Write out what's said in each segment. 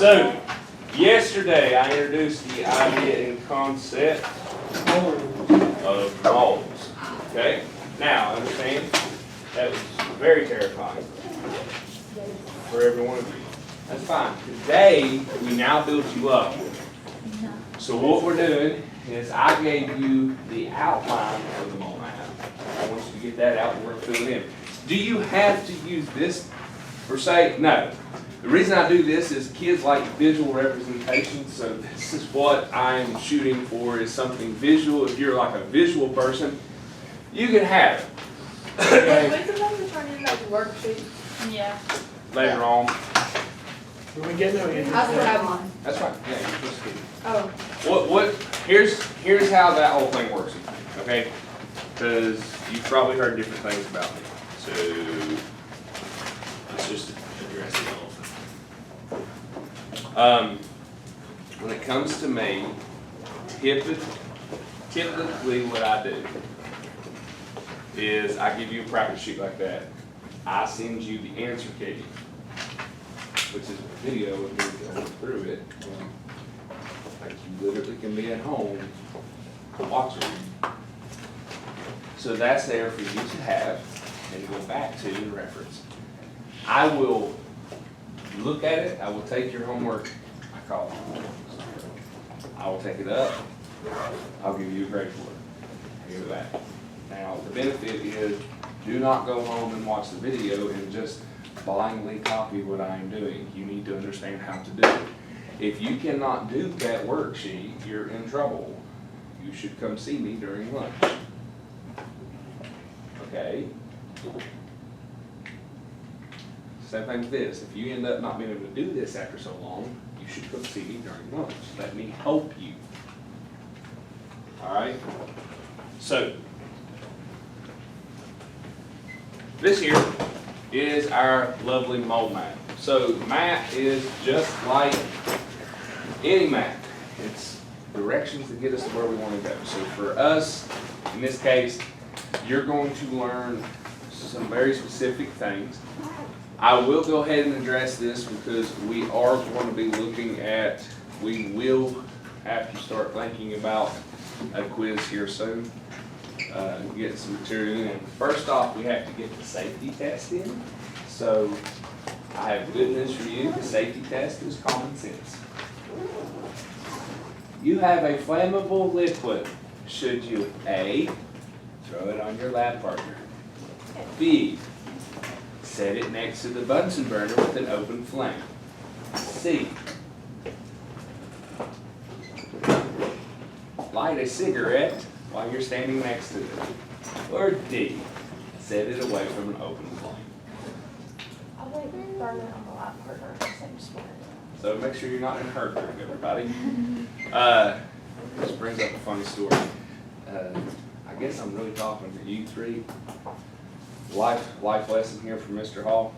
So, yesterday I introduced the idea and concept of molds. Okay? Now, understand, that was very terrifying for every one of you. That's fine. Today, we now build you up. So what we're doing is I gave you the outline of the mold map. I want you to get that out and we're going to fill it in. Do you have to use this per se? No. The reason I do this is kids like visual representation, so this is what I'm shooting for, is something visual. If you're like a visual person, you can have it. Okay. Wait till we turn in those worksheets. Yeah. Later on. When we get there, we I still have mine. That's right. Yeah, you're supposed to. Oh. Here's how that whole thing works, okay? Because you've probably heard different things about me. So let's just address it all. When it comes to me, typically what I do is I give you a practice sheet like that. I send you the answer key, which is a video of me going through it. Like you literally can be at home watching. So that's there for you to have and go back to and reference. I will look at it. I will take your homework. I call it. I will take it up. I'll give you a grade for it. I give it back. Now the benefit is, do not go home and watch the video and just blindly copy what I am doing. You need to understand how to do it. If you cannot do that worksheet, you're in trouble. You should come see me during lunch. Okay? Same thing with this. If you end up not being able to do this after so long, you should come see me during lunch. Let me help you. Alright? So, this here is our lovely mold map. So, map is just like any map. It's directions that get us to where we want to go. So for us, in this case, you're going to learn some very specific things. I will go ahead and address this because we are going to be looking at, we will have to start thinking about a quiz here soon. Get some material in. First off, we have to get the safety test in. So I have good news for you. The safety test is common sense. You have a flammable liquid. Should you A, throw it on your lab partner, B, set it next to the Bunsen burner with an open flame, C, light a cigarette while you're standing next to it, or D, set it away from an open flame. I'll wait and burn it on the lap partner. Same spot. So make sure you're not in hurt group, everybody. This brings up a funny story. I guess I'm really talking to you three. Life lesson here from Mr. Hall.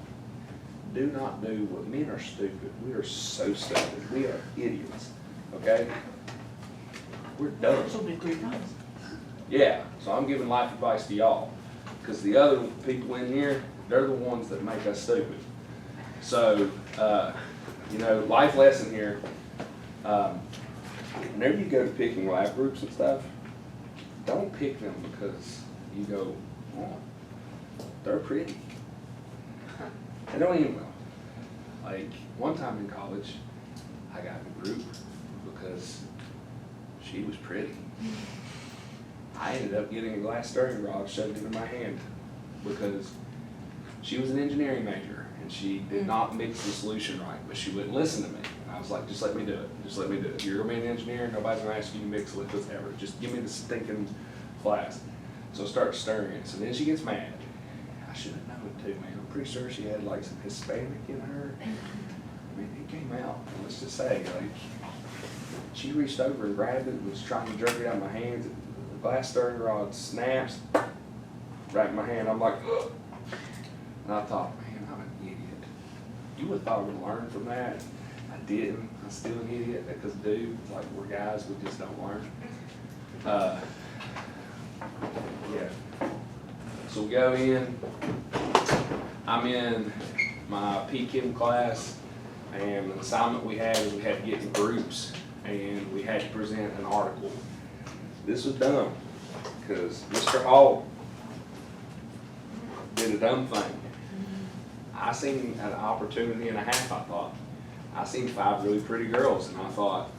Do not do what men are stupid. We are so stupid. We are idiots. Okay? We're dumb. This will be 3 times. Yeah, so I'm giving life advice to y'all. Because the other people in here, they're the ones that make us stupid. So, you know, life lesson here. Whenever you go to picking lab groups and stuff, don't pick them because you go, oh, they're pretty. They don't even know. Like, one time in college, I got in a group because she was pretty. I ended up getting a glass stirring rod shoved into my hand because she was an engineering major and she did not mix the solution right, but she wouldn't listen to me. And I was like, just let me do it. Just let me do it. You're gonna be an engineer, nobody's gonna ask you to mix liquids ever. Just give me the stinking flask. So I start stirring it. So then she gets mad. I should have known too, man. I'm pretty sure she had like some Hispanic in her. I mean, it came out. Let's just say, like, she reached over and grabbed it and was trying to jerk it out of my hands. The glass stirring rod snaps right in my hand. I'm like, ugh. And I thought, man, I'm an idiot. You would have thought I would learn from that. I didn't. I'm still an idiot because, dude, like, we're guys, we just don't learn. Yeah. So we go in. I'm in my P-Chem class. And the assignment we had is we had to get in groups and we had to present an article. This was dumb, because Mr. Hall did a dumb thing. I seen an opportunity and a half, I thought. I seen 5 really pretty girls, and I thought,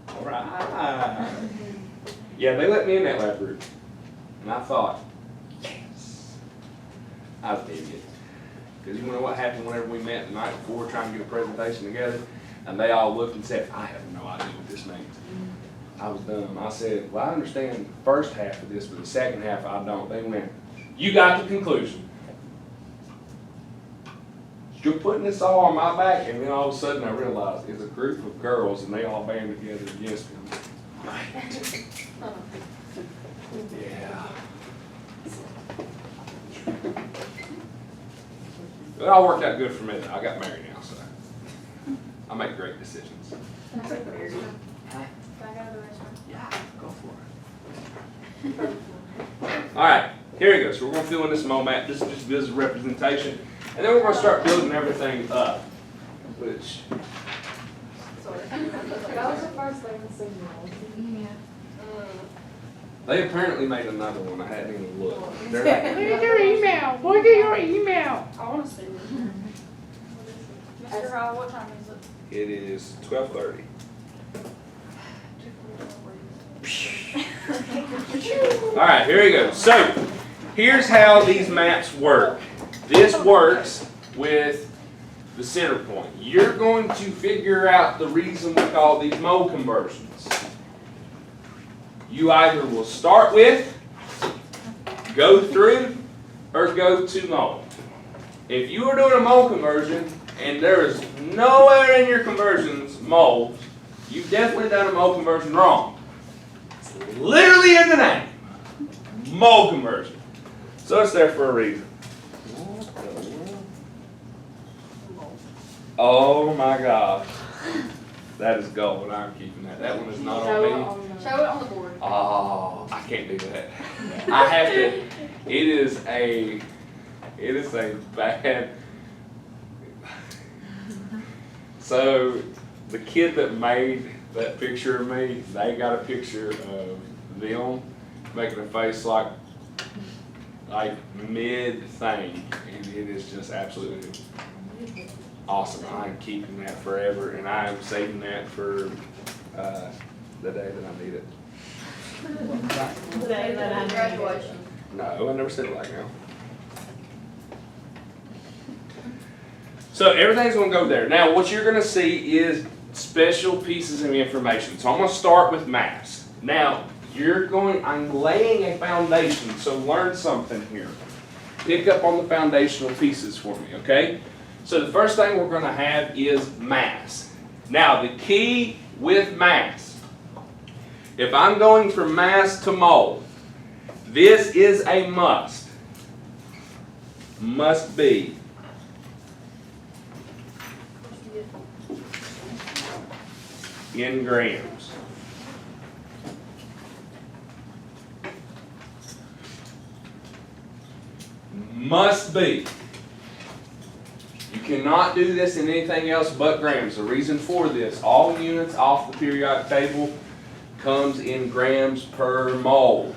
all right. Yeah, they let me in that lab group. And I thought, yes. I was an idiot. Because you know what happened whenever we met the night before trying to get a presentation together? And they all looked and said, I have no idea what this means. I was dumb. I said, well, I understand the first half of this, but the second half I don't. They went, you got the conclusion. You're putting this all on my back, and then all of a sudden I realized it's a group of girls and they all band together against me. Yeah. It all worked out good for me though. I got married now, so I make great decisions. Can I go to the restroom? Yeah, go for it. All right, here we go. So we're going to fill in this MOMAT. This is just visual representation. And then we're going to start building everything up, which... That was the first thing to see you. They apparently made another one. I hadn't even looked. They're Look at your email. Look at your email. I wanna see it. Mr. Hall, what time is it? It is 12:30. All right, here we go. So, here's how these maps work. This works with the center point. You're going to figure out the reason we call these mole conversions. You either will start with, go through, or go to mole. If you are doing a mole conversion and there is nowhere in your conversions moles, you've definitely done a mole conversion wrong. It's literally in the name. Mole conversion. So it's there for a reason. Oh my gosh. That is gold. I'm keeping that. That one is not on me. Show it on the board. Oh, I can't do that. I have to. It is a bad. So the kid that made that picture of me, they got a picture of them making a face like mid thing, and it is just absolutely awesome. I'm keeping that forever, and I am saving that for the day that I need it. Graduation. No, I never said it like now. So everything's going to go there. Now what you're going to see is special pieces of information. So I'm going to start with mass. Now I'm laying a foundation, so learn something here. Pick up on the foundational pieces for me, okay? So the first thing we're going to have is mass. Now the key with mass, if I'm going from mass to mole, this is a must. Must be. In grams. Must be. You cannot do this in anything else but grams. The reason for this, all units off the periodic table comes in grams per mole.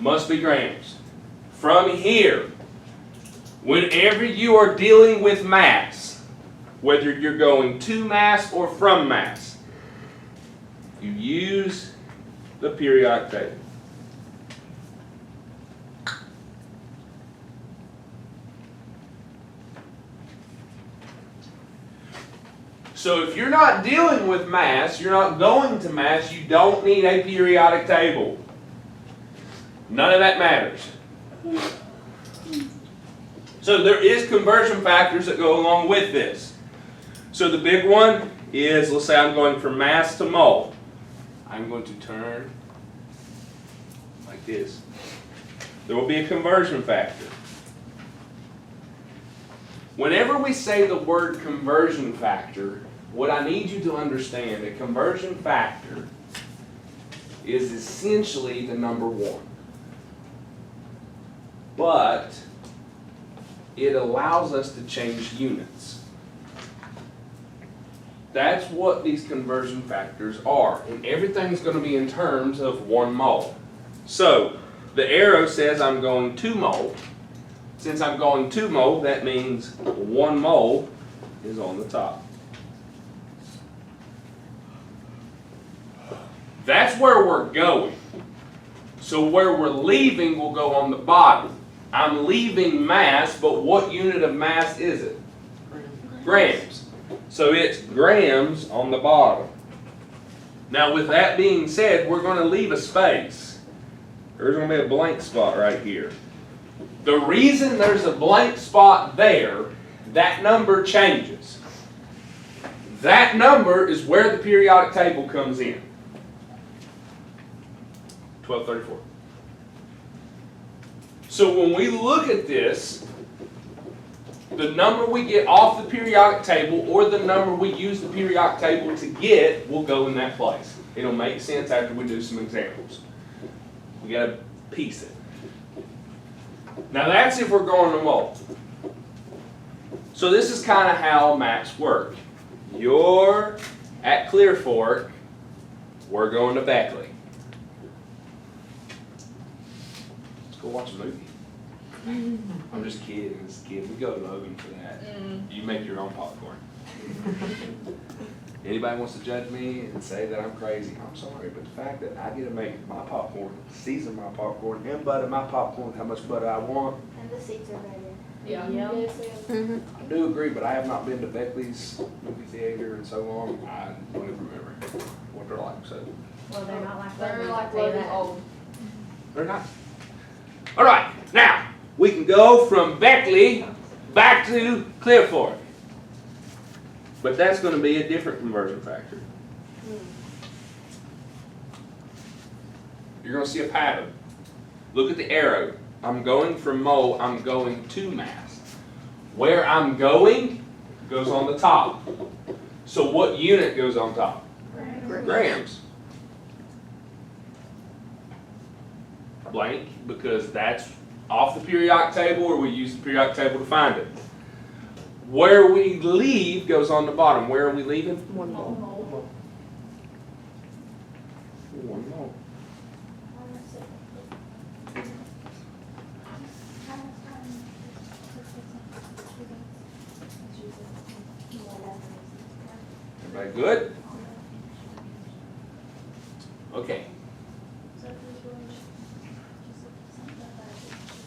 Must be grams. From here, whenever you are dealing with mass, whether you're going to mass or from mass, you use the periodic table. So if you're not dealing with mass, you're not going to mass, you don't need a periodic table. None of that matters. So there is conversion factors that go along with this. So the big one is, let's say I'm going from mass to mole. I'm going to turn like this. There will be a conversion factor. Whenever we say the word conversion factor, what I need you to understand, a conversion factor is essentially the number 1. But it allows us to change units. That's what these conversion factors are. And everything's going to be in terms of 1 mole. So the arrow says I'm going 2 mole. Since I'm going 2 mole, that means 1 mole is on the top. That's where we're going. So where we're leaving will go on the bottom. I'm leaving mass, but what unit of mass is it? Grams. So it's grams on the bottom. Now with that being said, we're going to leave a space. There's going to be a blank spot right here. The reason there's a blank spot there, that number changes. That number is where the periodic table comes in. 1234. So when we look at this, the number we get off the periodic table or the number we use the periodic table to get will go in that place. It'll make sense after we do some examples. We got to piece it. Now that's if we're going to mole. So this is kind of how maps work. You're at Clear Fork, we're going to Beckley. Let's go watch a movie. I'm just kidding, we go to Logan for that. You make your own popcorn. Anybody wants to judge me and say that I'm crazy, I'm sorry, but the fact that I get to make my popcorn, season my popcorn, and butter my popcorn how much butter I want. And the seats are better. Yeah. I do agree, but I have not been to Beckley's movie theater in so long, I don't even remember what they're like, so. Well, they're not like They're Logan's, like I'll tell you Logan's that. old. They're not. All right, now we can go from Beckley back to Clear Fork. But that's going to be a different conversion factor. You're going to see a pattern. Look at the arrow. I'm going from mole, I'm going to mass. Where I'm going goes on the top. So what unit goes on top? Grams. Blank, because that's off the periodic table, or we use the periodic table to find it. Where we leave goes on the bottom. Where are we leaving? 1 mole. 1 mole. Everybody good? Okay.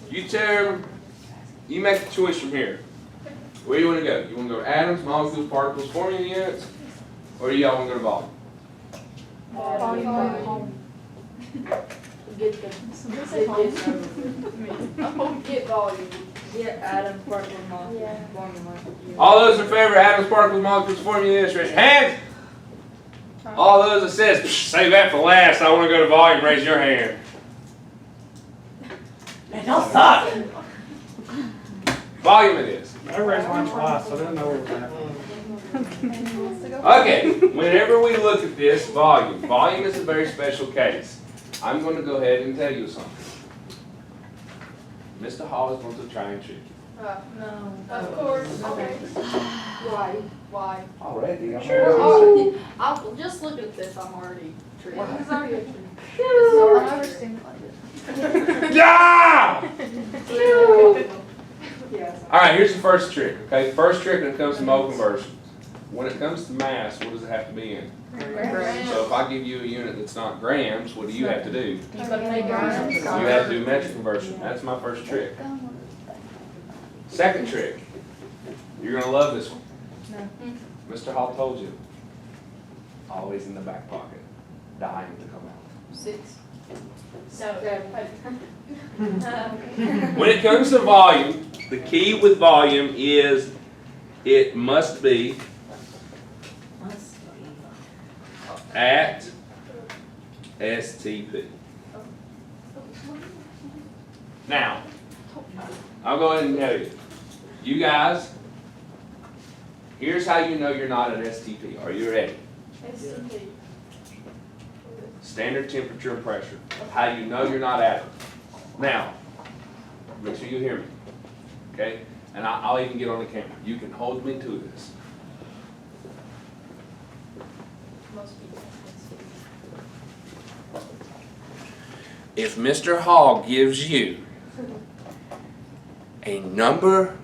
You make the choice from here. Where do you want to go? You want to go to atoms, molecules, particles, formula units, or do y'all want to go to volume? Get volume. Get atoms, particles, molecules, Yeah. formula. All those in favor of atoms, particles, molecules, formula units, raise your hands. All those that says, save that for last, I want to go to volume, raise your hand. Man, y'all suck. Volume it is. I read mine twice, so I didn't know what was happening. Okay, whenever we look at this, volume is a very special case. I'm going to go ahead and tell you something. Mr. Hollis wants to try and trick you. No. Of course. Okay. Why? Already? Sure. I'll just look at this, I'm already tricked. It's already a treat. So I've never seen it like this. Yeah! Yes. All right, here's the first trick, okay? First trick when it comes to mole conversion. When it comes to mass, what does it have to be in? So if I give you a unit that's not grams, what do you have to do? You gotta make grams. You have to do metric conversion. That's my first trick. Second trick. You're going to love this one. Mr. Hall told you. Always in the back pocket. Dying to come out. 6. When it comes to volume, the key with volume is it must be at STP. Now, I'll go ahead and tell you. You guys, here's how you know you're not at STP. Are you ready? Standard temperature and pressure. How you know you're not at it. Now, make sure you hear me. Okay? And I'll even get on the camera. You can hold me to this. Most people. If Mr. Hall gives you a number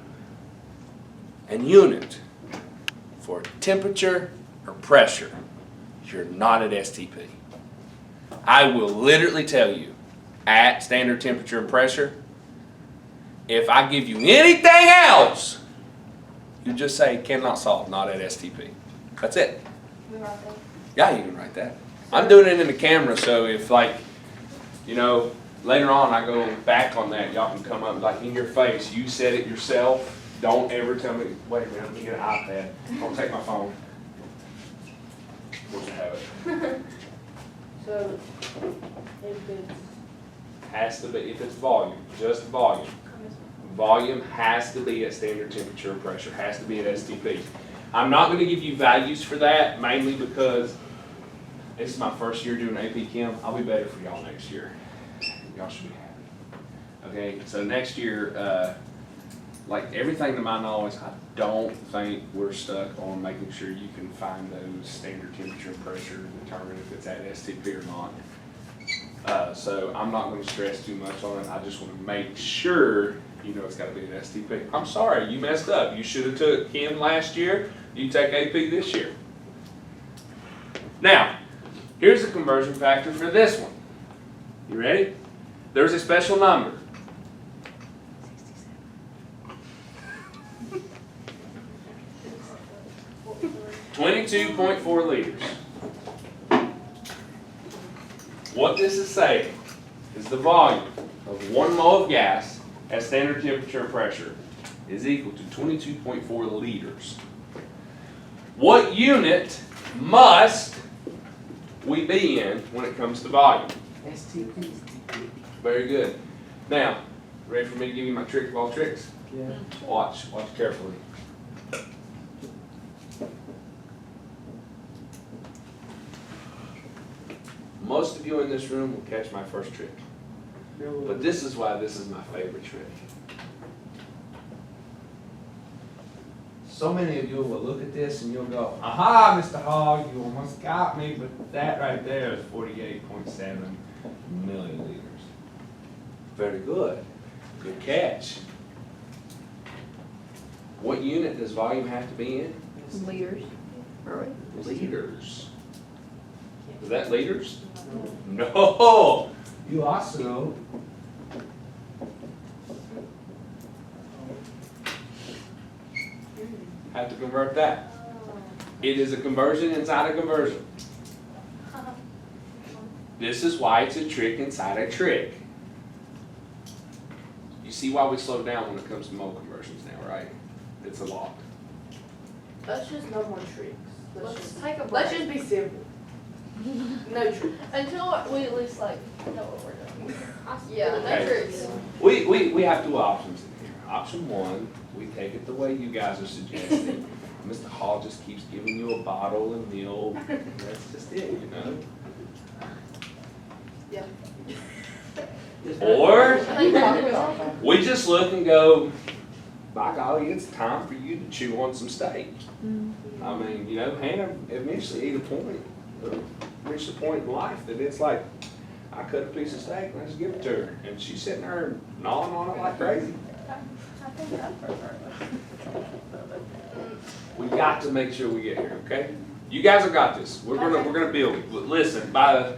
and unit for temperature or pressure, you're not at STP. I will literally tell you, at standard temperature and pressure, if I give you anything else, you just say cannot solve, not at STP. That's it. Yeah, you can write that. I'm doing it in the camera, so if like, you know, later on I go back on that, y'all can come up like in your face, you said it yourself. Don't ever tell me, wait a minute, let me get an iPad. Don't take my phone. We'll have it. So, if it's, Has to be, if it's volume, just volume. Volume has to be at standard temperature and pressure, has to be at STP. I'm not gonna give you values for that, mainly because this is my first year doing AP Chem. I'll be better for y'all next year. Y'all should be happy. Okay, so next year, like everything to my knowledge, I don't think we're stuck on making sure you can find those standard temperature and pressure and determine if it's at STP or not. So I'm not gonna stress too much on it. I just wanna make sure you know it's gotta be an STP. I'm sorry, you messed up. You should have took Chem last year. You take AP this year. Now, here's the conversion factor for this one. You ready? There's a special number. .4 liters. What this is saying is the volume of 1 mole of gas at standard temperature and pressure is equal to 22.4 liters. What unit must we be in when it comes to volume? STP. Very good. Now, ready for me to give you my trick of all tricks? Yeah. Watch carefully. Most of you in this room will catch my first trick. But this is why this is my favorite trick. So many of you will look at this and you'll go, aha, Mr. Hall, you almost got me, but that right there is 48.7 milliliters. Very good. Good catch. What unit does volume have to be in? Liters. Liters. Is that liters? No. You also have to convert that. It is a conversion inside a conversion. This is why it's a trick inside a trick. You see why we slow down when it comes to mole conversions now, right? It's a lot. let's just no more tricks. Let's take a break. Let's just be simple. No tricks. Until we at least like know what we're doing. Yeah, no Okay. tricks. We have two options in here. Option one, we take it the way you guys are suggesting. Mr. Hall just keeps giving you a bottle of milk. That's just it, you know? Yeah. Or I think Taco Bell. we just look and go, by golly, it's time for you to chew on some steak. I mean, you know, Hannah eventually reached a point in life that it's like, I cut a piece of steak and I just give it to her. And she's sitting there gnawing on it like crazy. I think I prefer We got to make sure we get here, okay? You guys have got this. We're gonna build it. Listen, by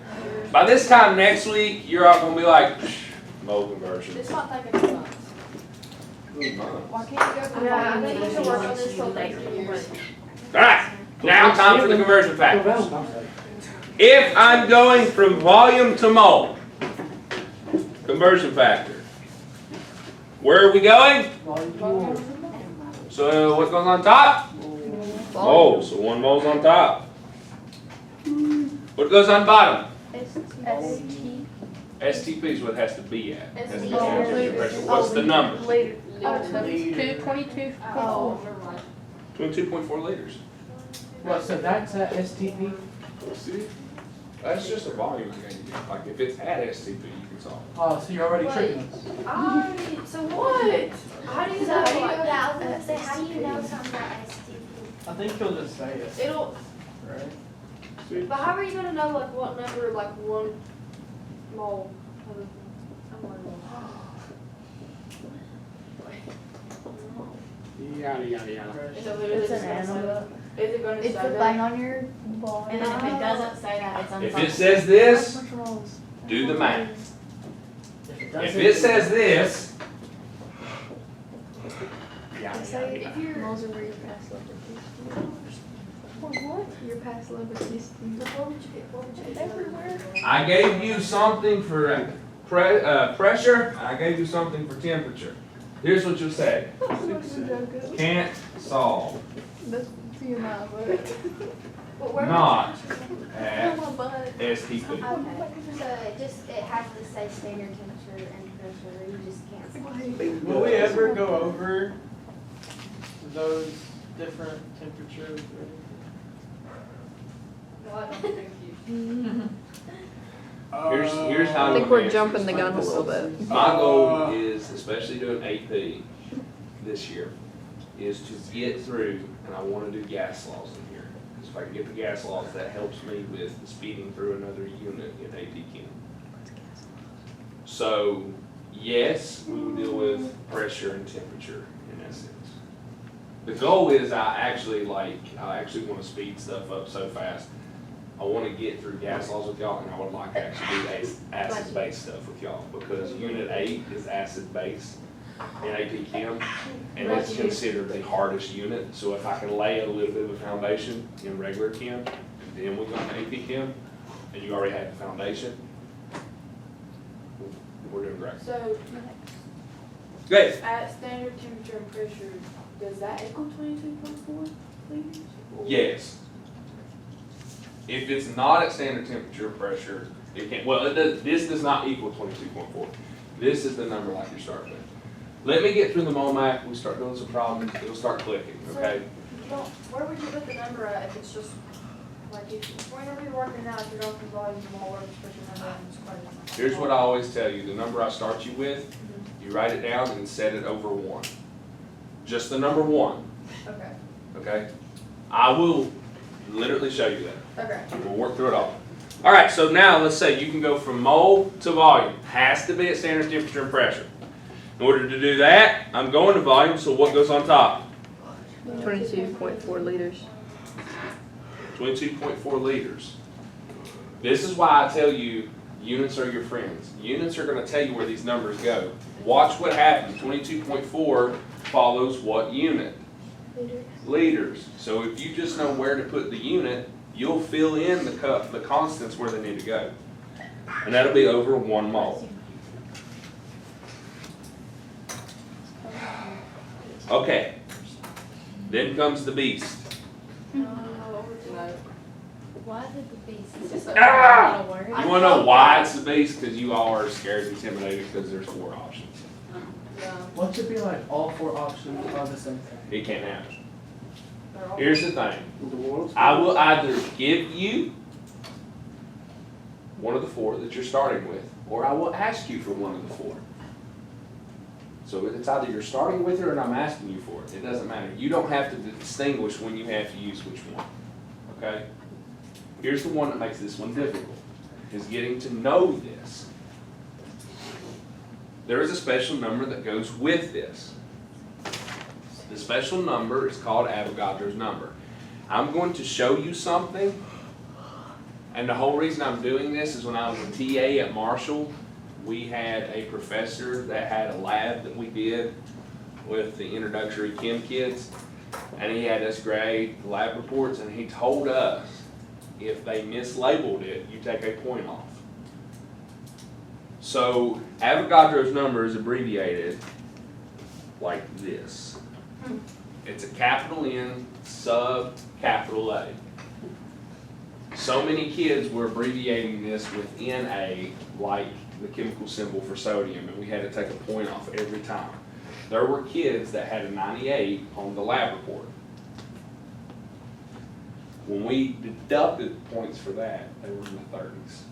this time next week, you're all gonna be like, mole conversion. It's not taking 2 months. 2 months. Why can't you go for Yeah, I think we should work on this till next year. All right, now time for the conversion factors. If I'm going from volume to mole, conversion factor. Where are we going? So what goes on top? Mole, so 1 mole's on top. What goes on bottom? ST. STP is what it has to be at. Has to be STP. temperature, pressure. What's the number? Later. Liter. 22. Oh, never mind. 22.4 liters. What, so that's STP? See? That's just a volume thing. Like if it's at STP, you can solve. Oh, so you're already tricking us. So what? How do you know? I was gonna say, how do you know something about STP? I think you'll just say it, It'll, right? But how are you gonna know like what number, like one mole? I'm wondering. Yada, yada, yada. Is it literally It's just an gonna say animal. that? Is it gonna It's say the thing that? on your ball. And then if it doesn't say that, it's If unfolded. it says this, do the math. If doesn't- it says this, Yeah. Say If you're, moles are where your past love what? Your past love everywhere. I gave you something for pressure, I gave you something for temperature. Here's what you'll say. Can't solve, That's TMI, but where? not but. at my butt. STP. Okay, so it has to say standard temperature and pressure, you just can't. Will we ever go over those different temperatures? No, I don't think you. Here's how I I'm think gonna we're answer jumping the this. gun a little bit. My goal is, especially doing AP this year, is to get through, and I wanna do gas laws in here. Cause if I can get the gas laws, that helps me with speeding through another unit in AP Chem. So, yes, we will deal with pressure and temperature in essence. The goal is I actually wanna speed stuff up so fast. I wanna get through gas laws with y'all, and I would like to actually do acid-based stuff with y'all, because Unit 8 is acid-based in AP Chem, and it's considered the hardest unit. So if I can lay a little bit of a foundation in regular Chem, and then we go into AP Chem, and you already have the foundation, we're doing great. So, Great. at standard temperature and pressure, does that equal 22.4 liters? Or- Yes. If it's not at standard temperature or pressure, it can't, well, it does, this does not equal 22.4. This is the number like you're starting with. Let me get through the MOMAC, we start doing some problems, it'll start clicking, okay? Well, where would you put the number at if it's just, like, whenever you're working out, if you're going through volumes of all work, especially when I'm just quite a lot. Here's what I always tell you, the number I start you with, you write it down and set it over 1. Just the number 1, Okay, okay? I will literally show you that. okay. We'll work through it all. All right, so now let's say you can go from mole to volume. Has to be at standard temperature and pressure. In order to do that, I'm going to volume, so what goes on top? 22.4 liters. 22.4 liters. This is why I tell you units are your friends. Units are going to tell you where these numbers go. Watch what happens. 22.4 follows what unit? Liters. So if you just know where to put the unit, you'll fill in the constants where they need to go. And that'll be over 1 mole. Okay. Then comes the beast. Why did the beast? Ah! You want to know why it's the beast? Because you all are scared and intimidated because there's 4 options. Yeah, What should be like all 4 options are the same thing? It can't happen. they're all. Here's the thing. The world's. I will either give you one of the 4 that you're starting with, or I will ask you for one of the 4. So it's either you're starting with it or I'm asking you for it. It doesn't matter. You don't have to distinguish when you have to use which one. Okay? Here's the one that makes this one difficult, is getting to know this. There is a special number that goes with this. The special number is called Avogadro's number. I'm going to show you something, and the whole reason I'm doing this is when I was a TA at Marshall, we had a professor that had a lab that we did with the introductory chem kids, and he had us grade lab reports, and he told us if they mislabeled it, you take a point off. So Avogadro's number is abbreviated like this. It's a capital N sub capital A. So many kids were abbreviating this with NA like the chemical symbol for sodium, and we had to take a point off every time. There were kids that had a 98 on the lab report. When we deducted points for that, they were in the 30s.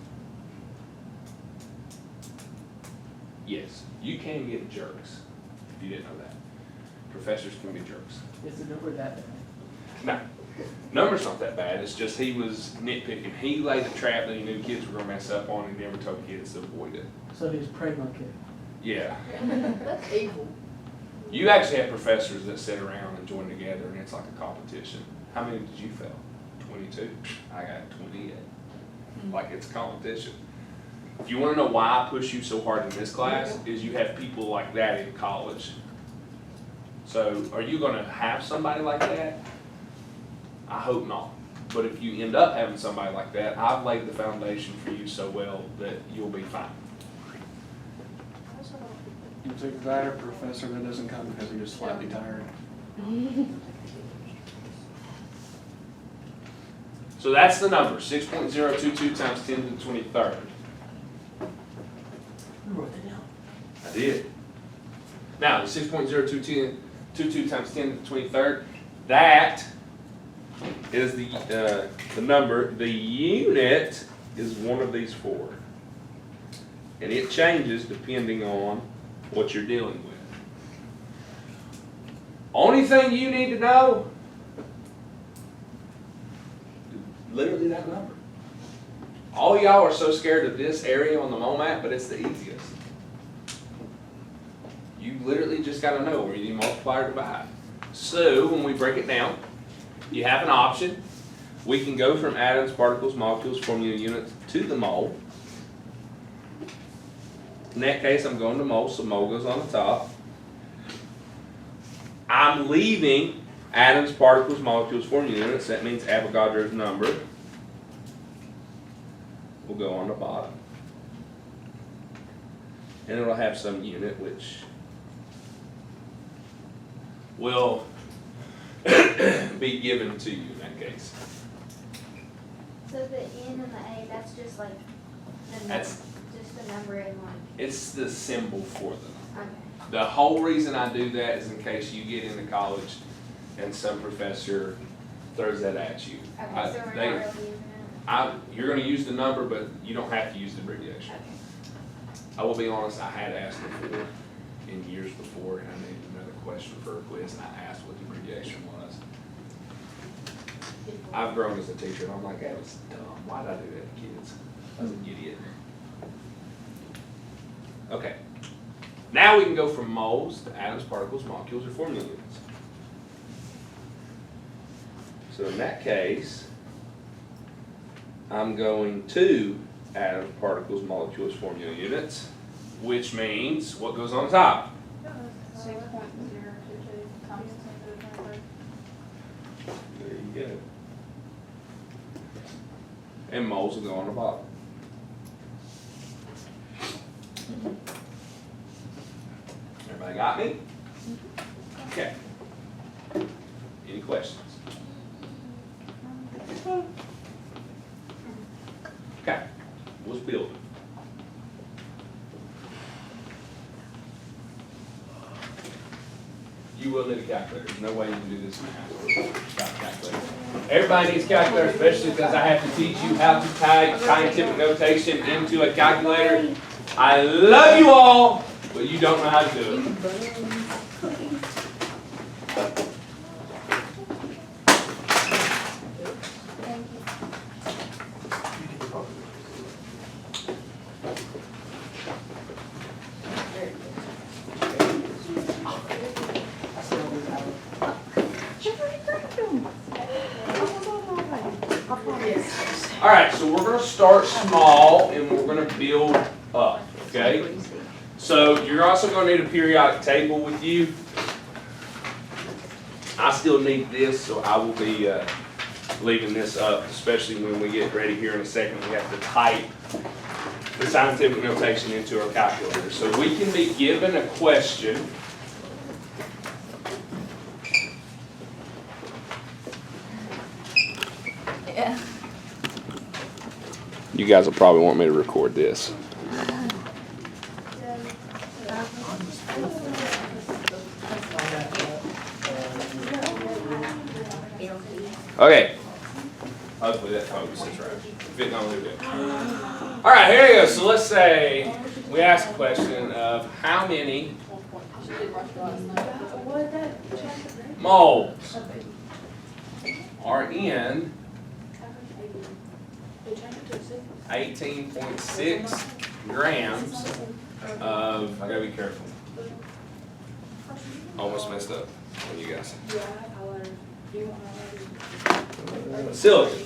Yes, you can get jerks, if you didn't know that. Professors can be jerks. Is the number that bad? No, Number's not that bad, it's just he was nitpicking. He laid a trap that he knew kids were gonna mess up on, and he never told kids to avoid it. So he's preying on kids. Yeah. That's evil. You actually have professors that sit around and join together, and it's like a competition. How many did you fail? 22? I got 28. Like, it's a competition. If you wanna know why I push you so hard in this class, is you have people like that in college. So, are you gonna have somebody like that? I hope not. But if you end up having somebody like that, I've laid the foundation for you so well that you'll be fine. You take that professor that doesn't come because he was slightly tired. So that's the number, 6.022 times 10 to the 23rd. You wrote that down. I did. Now, the 6.022 times 10 to the 23rd, that is the number. The unit is one of these four. And it changes depending on what you're dealing with. Only thing you need to know, literally that number. All y'all are so scared of this area on the mole map, but it's the easiest. You literally just gotta know where you multiply or divide. So when we break it down, you have an option. We can go from atoms, particles, molecules, formula units to the mole. In that case, I'm going to mole, so mole goes on the top. I'm leaving atoms, particles, molecules, formula units. That means Avogadro's number will go on the bottom. And it'll have some unit which will be given to you in that case. So the N and the A, that's just like the number, That's- just the number in like, It's the symbol for them. okay. The whole reason I do that is in case you get into college and some professor throws that at you. Okay, I- so we're they- not really using it? You're gonna use the number, but you don't have to use the abbreviation. Okay. I will be honest, I had asked before, in years before, and I needed another question for a quiz, and I asked what the abbreviation was. I've grown as a teacher, and I'm like, that was dumb. Why did I do that to kids? I was an idiot. Okay. Now we can go from moles to atoms, particles, molecules, or formula units. So in that case, I'm going to atoms, particles, molecules, formula units, which means what goes on top? 6.022 times 10 to the 23rd. There you go. And moles will go on the bottom. Everybody got me? Okay. Any questions? Okay, let's build it. You will need a calculator. There's no way you can do this in the house without a calculator. Everybody needs a calculator, especially because I have to teach you how to type scientific notation into a calculator. I love you all, but you don't know how to do it. All right, so we're gonna start small and we're gonna build up, okay? So you're also gonna need a periodic table with you. I still need this, so I will be leaving this up, especially when we get ready here in a second. We have to type the scientific notation into our calculator. So we can be given a question. Yeah. You guys will probably want me to record this. Okay. Hopefully that focuses right. If it don't, leave it. All right, here we go. So let's say we ask a question of how many moles are in They changed it to 6. 18.6 grams of, I gotta be careful. Almost messed up on you guys. Yeah, highlighter. Do you want highlighter? Silicon.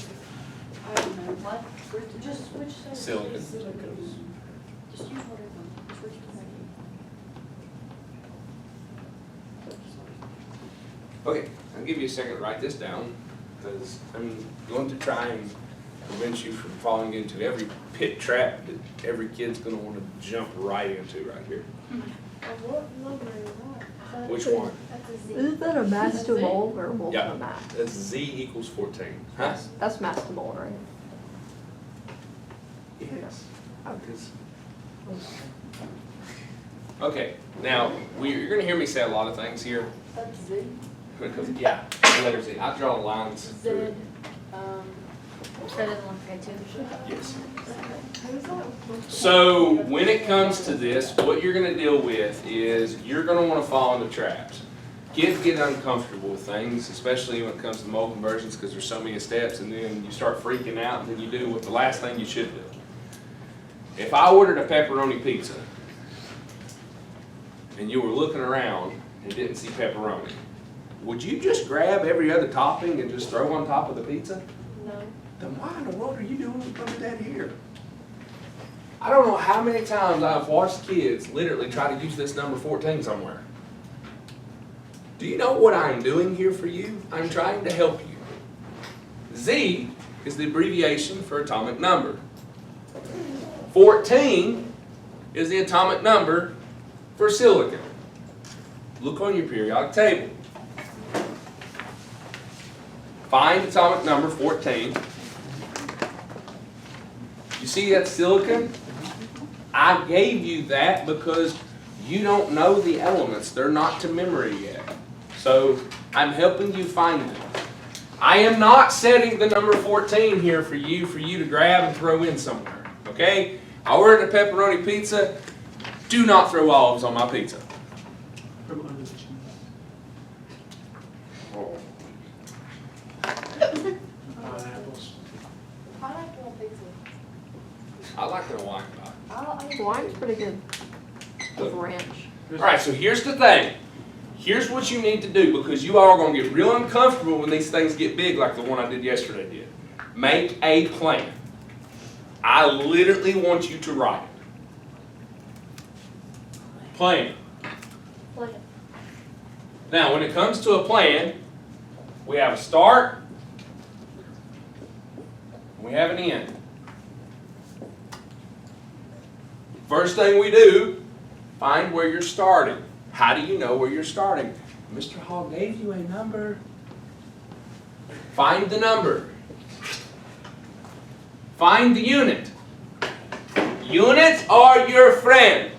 I don't know. What? Just switch to Silicon. Just use whatever. Just switch to Okay, I'll give you a second to write this down, because I'm going to try and prevent you from falling into every pit trap that every kid's gonna wanna jump right into right here. What number is that? Which one? That's a Z. Isn't that a mass to mold or a Yeah. multi mass? That's Z equals 14. Huh? That's mass to mold, right? Yes. Okay. Because- Okay, now, you're gonna hear me say a lot of things here, That's Z. because, yeah, the letter Z, I draw lines Z. through it. So it doesn't look good too. Yes. Who's that? So, when it comes to this, what you're gonna deal with is, you're gonna wanna fall into traps. Kids get uncomfortable with things, especially when it comes to mold conversions, because there's so many steps, and then you start freaking out, and then you do what the last thing you should do. If I ordered a pepperoni pizza, and you were looking around and didn't see pepperoni, would you just grab every other topping and just throw on top of the pizza? No. Then why in the world are you doing that here? I don't know how many times I've watched kids literally try to use this number 14 somewhere. Do you know what I'm doing here for you? I'm trying to help you. Z is the abbreviation for atomic number. 14 is the atomic number for silicon. Look on your periodic table. Find atomic number 14. You see that silicon? I gave you that because you don't know the elements. They're not to memory yet. So I'm helping you find them. I am not setting the number 14 here for you to grab and throw in somewhere. Okay? I ordered a pepperoni pizza. Do not throw olives on my pizza. Pineapples. Pineapple on pizza. I like the wine pie. Wine's pretty good. With ranch. Alright, so here's the thing. Here's what you need to do, because you all are going to get real uncomfortable when these things get big like the one I did yesterday did. Make a plan. I literally want you to write it. Plan. Plan. Now, when it comes to a plan, we have a start, and we have an end. First thing we do, find where you're starting. How do you know where you're starting? Mr. Hall gave you a number. Find the number. Find the unit. Units are your friends.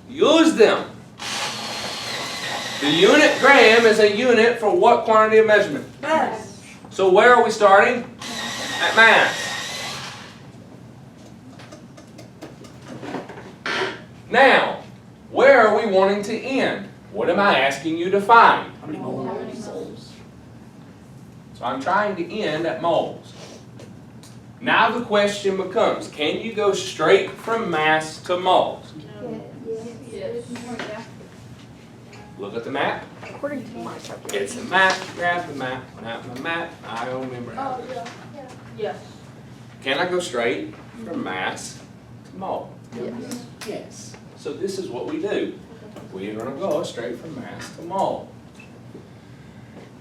Use them. The unit gram is a unit for what quantity of measurement? Mass. So where are we starting? At mass. Now, where are we wanting to end? What am I asking you to find? How many moles? How many moles? So I'm trying to end at moles. Now the question becomes, can you go straight from mass to moles? Yes. Look at the map. According to my calculation. It's the map. Grab the map. I don't remember how Oh, to do it. yeah. Yes. Can I go straight from mass to mole? Yes. Yes. So this is what we do. We are going to go straight from mass to mole.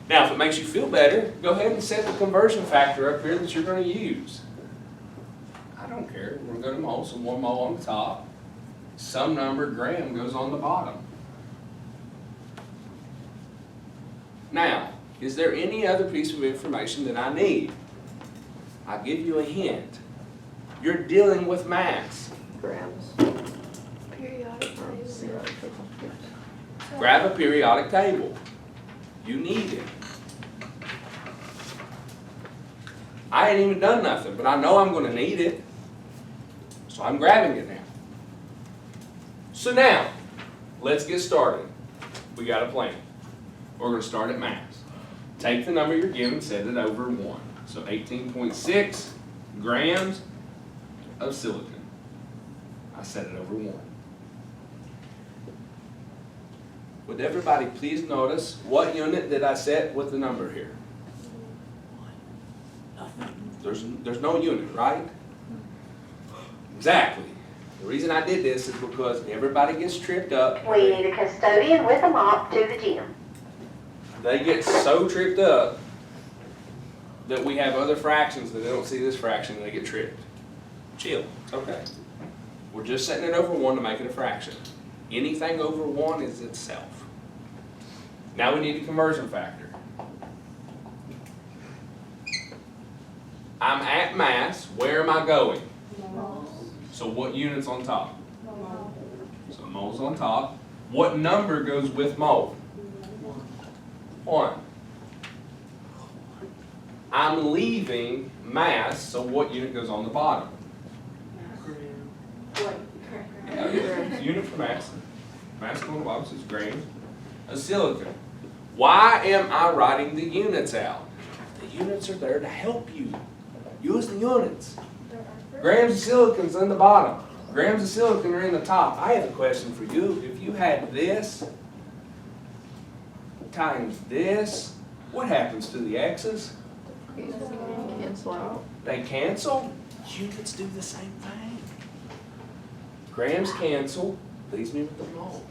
Now, if it makes you feel better, go ahead and set the conversion factor up here that you're going to use. I don't care. We're going to go to mole, so 1 mole on the top. Some number gram goes on the bottom. Now, is there any other piece of information that I need? I'll give you a hint. You're dealing with mass. Grams. Periodic Or table. zero. Grab a periodic table. You need it. I ain't even done nothing, but I know I'm going to need it. So I'm grabbing it now. So now, let's get started. We got a plan. We're going to start at mass. take the number you're given, set it over 1. So 18.6 grams of silicon. I set it over 1. Would everybody please notice what unit did I set with the number here? There's no unit, right? Exactly. The reason I did this is because everybody gets tripped up. We need a custodian with a mop to the gym. They get so tripped up that we have other fractions that they don't see this fraction and they get tripped. Chill, it's okay. We're just setting it over 1 to make it a fraction. Anything over 1 is itself. Now we need a conversion factor. I'm at mass, where am I going? So what unit's on top? So mole's on top. What number goes with mole? 1. I'm leaving mass, so what unit goes on the bottom? Unit for mass. Mass on the bottom, so it's grams of silicon. Why am I writing the units out? The units are there to help you. Use the units. Grams of silicon's in the bottom. Grams of silicon are in the top. I have a question for you. If you had this times this, what happens to the x's? Cancel out. They cancel. Units do the same thing. Grams cancel, leaves me with the mole.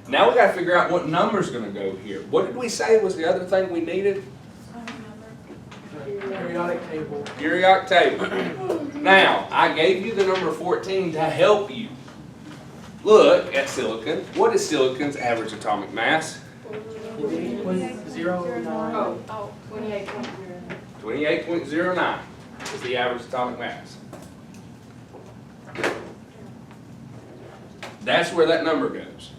Now we got to figure out what number's going to go here. What did we say was the other thing we needed? Periodic table. Periodic table. Now, I gave you the number 14 to help you look at silicon. What is silicon's average atomic mass? 28.09. Oh, 28.09. 28.09 is the average atomic mass. That's where that number goes.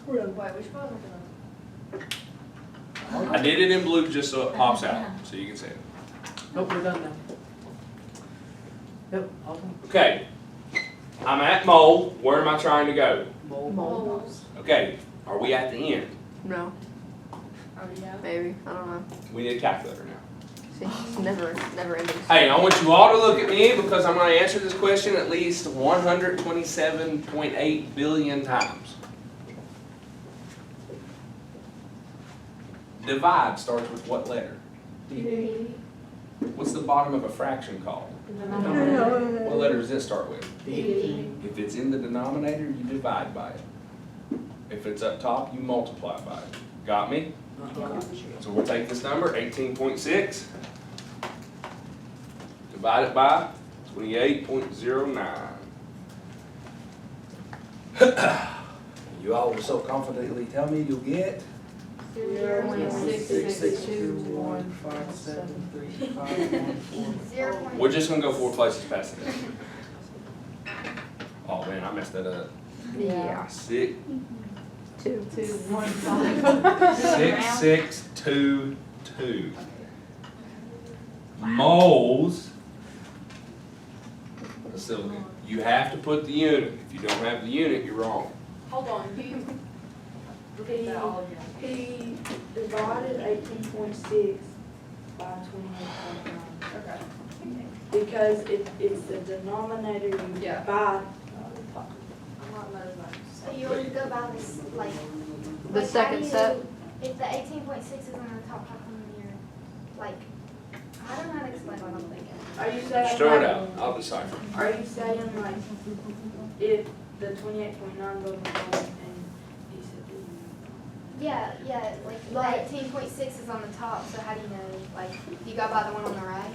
Wait, which one was it? I did it in blue just so it pops out, so you can see it. Nope, we're done now. Yep, all done. Okay, I'm at mole. Where am I trying to go? Moles. Okay, are we at the end? No, Oh, yeah. maybe. I don't know. We need a calculator now. See, it's never ending. Hey, I want you all to look at me because I'm going to answer this question at least 127.8 billion times. Divide starts with what letter? D. What's the bottom of a fraction called? What letter does it start with? D. If it's in the denominator, you divide by it. If it's up top, you multiply by it. Got me? So we'll take this number, 18.6, divide it by 28.09. You all will so confidently tell me you'll get 0.66215735514. We're just gonna go 4 places past it. Oh man, I messed that up. Yeah. 6622 moles of silicon. You have to put the unit. If you don't have the unit, you're wrong. Hold on, Repeat that all again. he divided 18.6 by 28.9. Okay. Because it's the denominator you Yeah. divide. I'm not those much. So you always go by this, like. The like, second how do you- step? If the 18.6 is on the top, how come you're, like, I don't know how to explain what I'm thinking. Are you saying? Stir it like- out. I'll decipher. Are you saying like, if the 28.9 goes on and he said, Yeah, like, the Right. 18.6 is on the top, so how do you know, like, you go by the one on the right?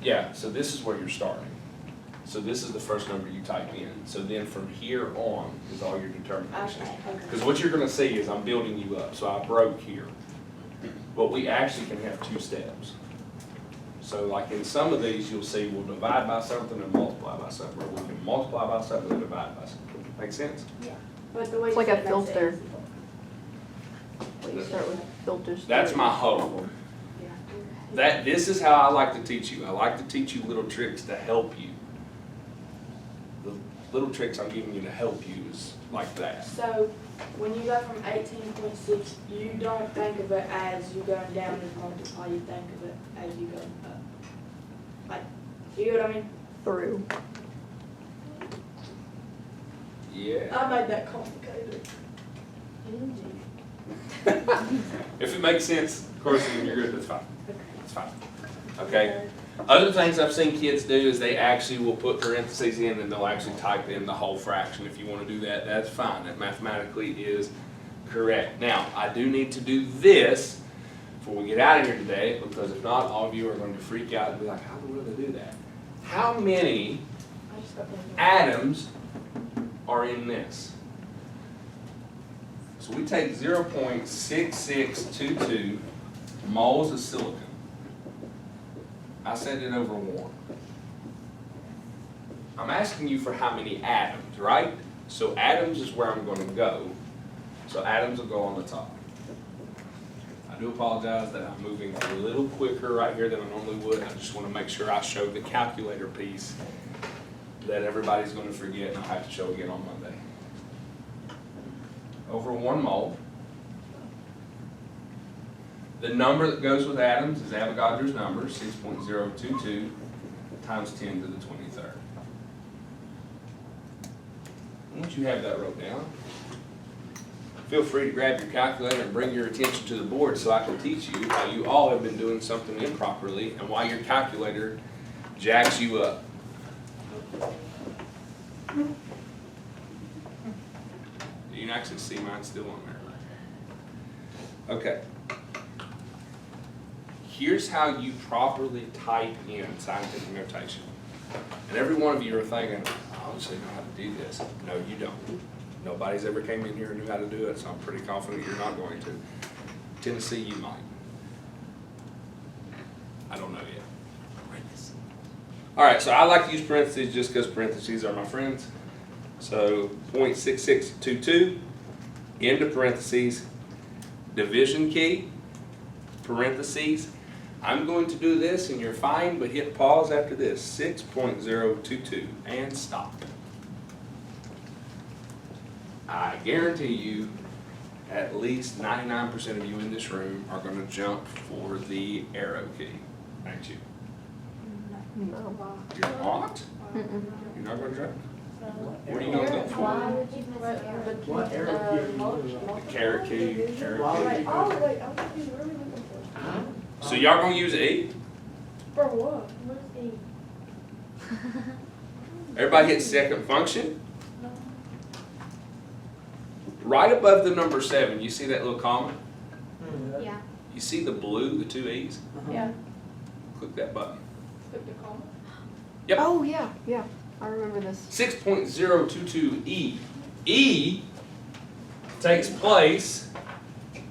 Yeah, so this is where you're starting. So this is the first number you type in. So then from here on is all your determinations. okay. Because what you're gonna see is I'm building you up, so I broke here. But we actually can have 2 steps. So like in some of these, you'll see we'll divide by something and multiply by something, or we can multiply by something and divide by something. Make sense? But the way It's you like a said makes filter. sense. Well, you start with filters. That's my hope. Yeah. This is how I like to teach you. I like to teach you little tricks to help you. the little tricks I'm giving you to help you is like that. So, when you go from 18.6, you don't think of it as you going down as multiply, you think of it as you go up. Like, you know what I mean? Through. Yeah. I made that complicated. If it makes sense, of course, then you're good, that's fine. That's fine. Okay? Other things I've seen kids do is they actually will put parentheses in and they'll actually type in the whole fraction. If you want to do that, that's fine. That mathematically is correct. Now, I do need to do this before we get out of here today, because if not, all of you are going to freak out and be like, how in the world do they do that? How many I just got one. atoms are in this? So we take 0.6622 moles of silicon. I said it over 1. I'm asking you for how many atoms, right? So atoms is where I'm going to go. So atoms will go on the top. I do apologize that I'm moving a little quicker right here than I normally would. I just want to make sure I show the calculator piece that everybody's going to forget and I'll have to show again on Monday. Over 1 mole. The number that goes with atoms is Avogadro's number, 6.022 times 10 to the 23rd. Once you have that wrote down, feel free to grab your calculator and bring your attention to the board so I can teach you how you all have been doing something improperly and why your calculator jacks you up. You can actually see mine still on there. Okay. Here's how you properly type in scientific notation. And every one of you are thinking, I obviously know how to do this. No, you don't. Nobody's ever came in here and knew how to do it, so I'm pretty confident you're not going to. Tennessee, you might. I don't know yet. All right, so I like to use parentheses just because parentheses are my friends. So 0.6622, into parentheses, division key, parentheses. I'm going to do this and you're fine, but hit pause after this, 6.022, and stop. I guarantee you at least 99% of you in this room are going to jump for the arrow key, aren't you? No. You're not? You're not going to jump? What are you going to go Why for? would you miss the arrow? What arrow key are you using? The carrot key, carrot Why key. would you Oh, go? wait, I'm confused, what are we looking for? So y'all gonna use E? For what? What is E? Everybody hit second function. Right above the number 7, you see that little comma? Yeah. You see the blue, the 2 E's? Yeah. Click that button. Click the comma. Yep. Oh, yeah, yeah. I remember this. 6.022 E. E takes place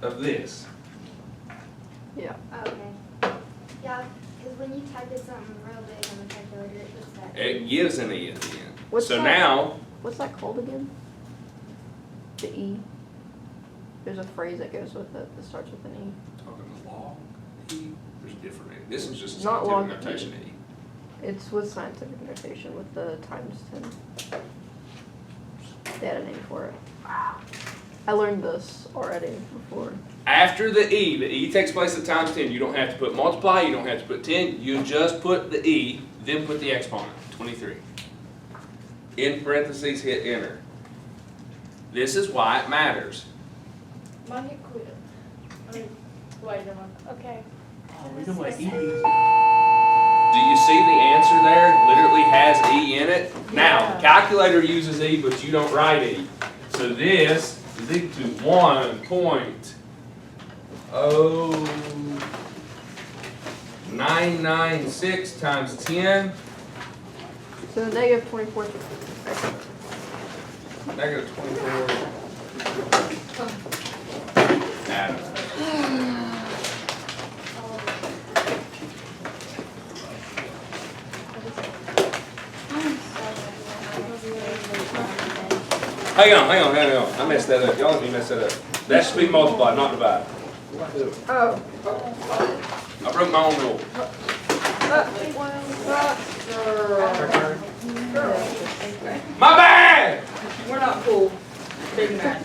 of this. Yeah. Okay. Yeah, because when you type in something real big on the calculator, it puts that. It gives an E at the end. What's So that? now, What's that called again? The E. There's a phrase that goes with it that starts with an E. talking log E, there's different E. This is just Not scientific log notation E. It's with scientific notation with the times 10. They had a name for it. Wow. I learned this already before. After the E takes place at times 10. You don't have to put multiply, you don't have to put 10, you just put the E, then put the exponent, 23. In parentheses, hit enter. This is why it matters. Mine hit quit. I mean, wait, never mind. Okay. Oh, we can like eat these. Do you see the answer there? Literally has E in it. Now, the calculator uses E, but you don't write E. So this is equal to 1.0996 times 10, So the negative 24. negative 24 atoms. Hang on. I messed that up. Y'all let me mess that up. That should be multiplied, not divided. Oh. I broke my own rule. Secretary? My bad! We're not cool. Big man.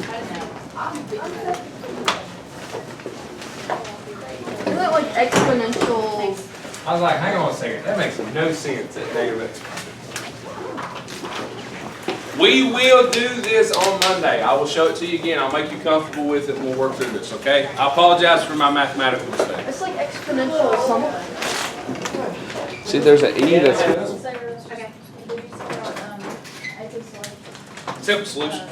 Isn't that like exponential? I was like, hang on a second, that makes no sense at negative exponential. We will do this on Monday. I will show it to you again. I'll make you comfortable with it and we'll work through this, okay? I apologize for my mathematical mistake. It's like exponential something. See, there's an E that's Okay. simple solution.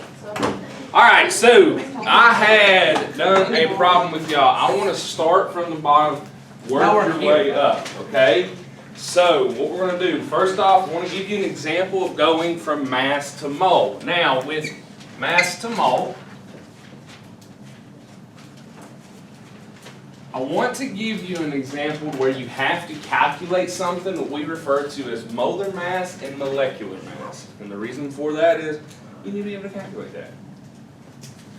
Alright, so I had done a problem with y'all. I want to start from the bottom, work your way up, okay? So what we're going to do, first off, I want to give you an example of going from mass to mole. Now with mass to mole, I want to give you an example where you have to calculate something that we refer to as molar mass and molecular mass. And the reason for that is you need to be able to calculate that.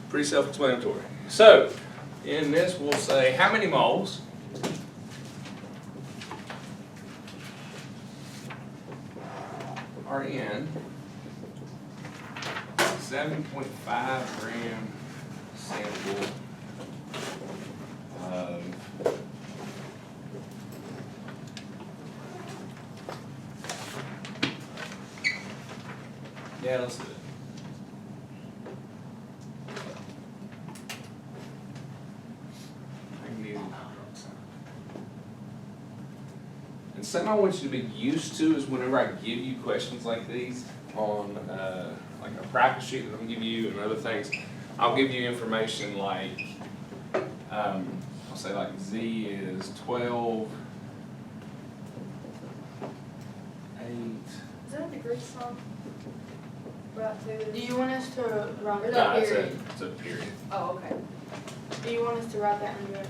Pretty self-explanatory. So, in this we'll say how many moles are in 7.5 gram sample of yeah, let's do it. Magnesium hydroxide. And something I want you to be used to is whenever I give you questions like these on like a practice sheet that I'm gonna give you and other things, I'll give you information like I'll say like Z is 12, 8. Is that a degree song? Right, Do two. you want us to write Or that? that It's a, period? it's a period. Oh, okay. Do you want us to write that in there?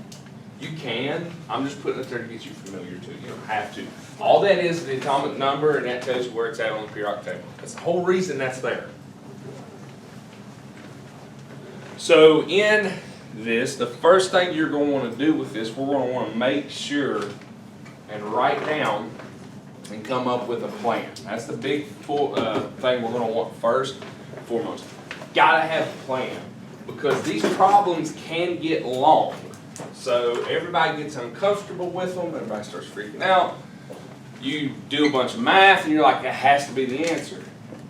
You can, I'm just putting it there to get you familiar to it, you don't have to. All that is the atomic number and that tells you where it's at on the periodic table. That's the whole reason that's there. So in this, the first thing you're going to want to do with this, we're going to want to make sure and write down and come up with a plan. That's the big thing we're going to want first and foremost. Gotta have a plan because these problems can get long. So everybody gets uncomfortable with them, everybody starts freaking out. You do a bunch of math and you're like, that has to be the answer.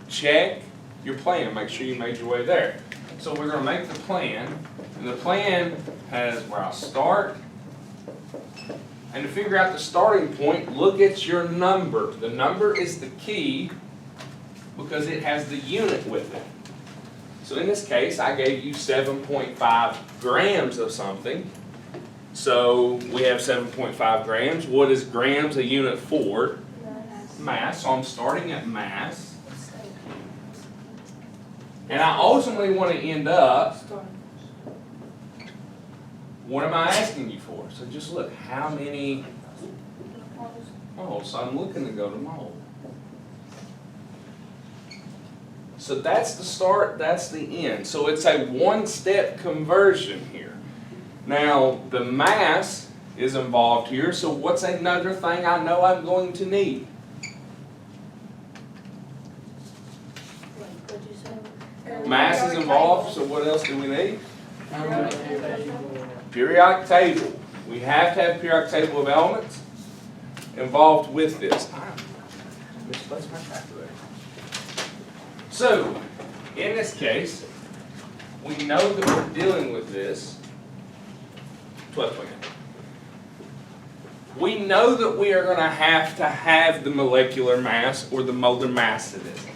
Check your plan, make sure you made your way there. So we're gonna make the plan, and the plan has where I'll start. And to figure out the starting point, look at your number. The number is the key because it has the unit with it. So in this case, I gave you 7.5 grams of something. So we have 7.5 grams. What is grams a unit for? Mass. So I'm starting at mass. And I ultimately want to end up, what am I asking you for? So just look, how many moles? So I'm looking to go to mole. So that's the start, that's the end. So it's a one-step conversion here. Now, the mass is involved here, so what's another thing I know I'm going to need? Mass is involved, so what else do we need? Periodic table. We have to have periodic table of elements involved with this. Misplaced my calculator. So, in this case, we know that we're dealing with this. 12 We know that we are going to have the molecular mass or the molar mass of this.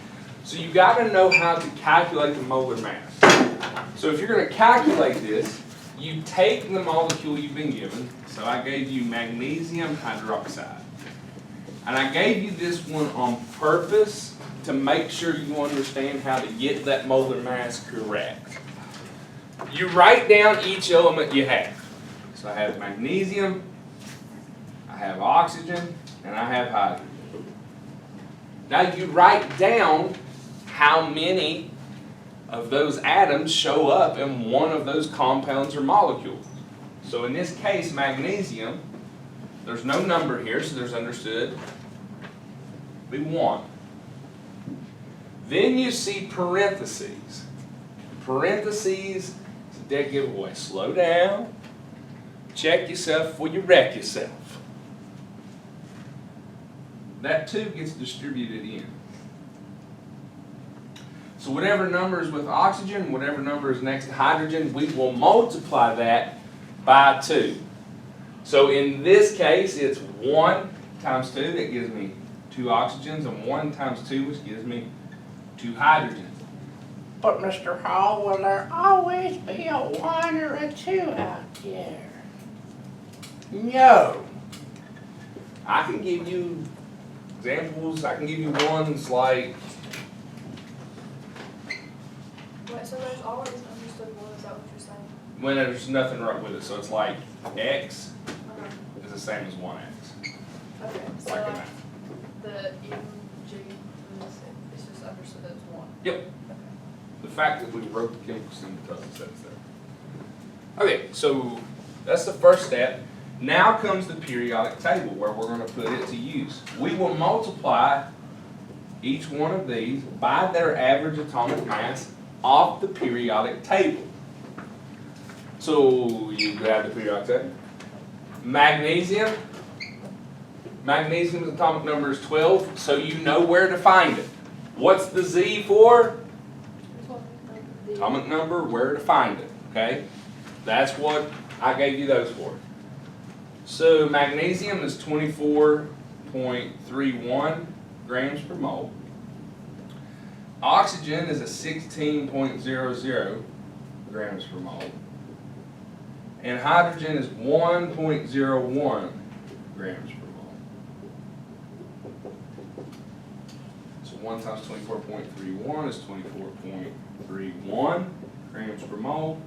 So you got to know how to calculate the molar mass. So if you're going to calculate this, you take the molecule you've been given. So I gave you magnesium hydroxide. And I gave you this one on purpose to make sure you understand how to get that molar mass correct. You write down each element you have. So I have magnesium, I have oxygen, and I have hydrogen. Now you write down how many of those atoms show up in one of those compounds or molecules. So in this case, magnesium, there's no number here, so there's understood be 1. Then you see parentheses. Parentheses is a dead giveaway. Slow down. Check yourself before you wreck yourself. That 2 gets distributed in. So whatever number is with oxygen, whatever number is next to hydrogen, we will multiply that by 2. So in this case, it's 1 times 2, that gives me 2 oxygens, and 1 times 2, which gives me 2 hydrogens. But Mr. Hall, will there always be a 1 or a 2 out there? No. I can give you examples, I can give you ones like, Wait, so there's always understood one, is that what you're saying? when there's nothing right with it, so it's like x Uh-huh. is the same as 1x. Okay, so Like like that. the EG, it's just understood as one. Yep. The fact that we wrote the chemical symbol tells us that's there. Okay, so that's the first step. Now comes the periodic table where we're going to put it to use. We will multiply each one of these by their average atomic mass off the periodic table. So you grab the periodic table. Magnesium. Magnesium's atomic number is 12, so you know where to find it. What's the Z for? Atomic number, where to find it, okay? That's what I gave you those for. So magnesium is 24.31 grams per mole. Oxygen is a 16.00 grams per mole. And hydrogen is 1.01 grams per mole. So 1 times 24.31 is 24.31 grams per mole.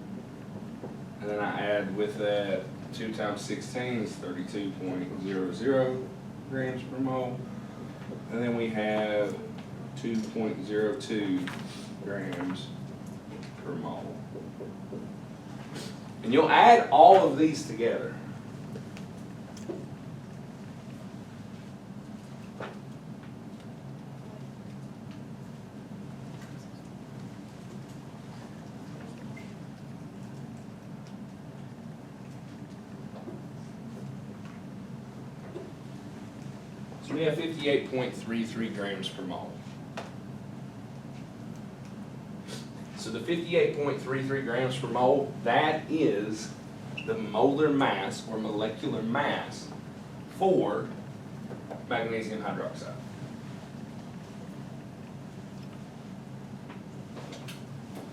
And then I add with that 2 times 16 is 32.00 grams per mole. And then we have 2.02 grams per mole. And you'll add all of these together. So we have 58.33 grams per mole. So the 58.33 grams per mole, that is the molar mass or molecular mass for magnesium hydroxide.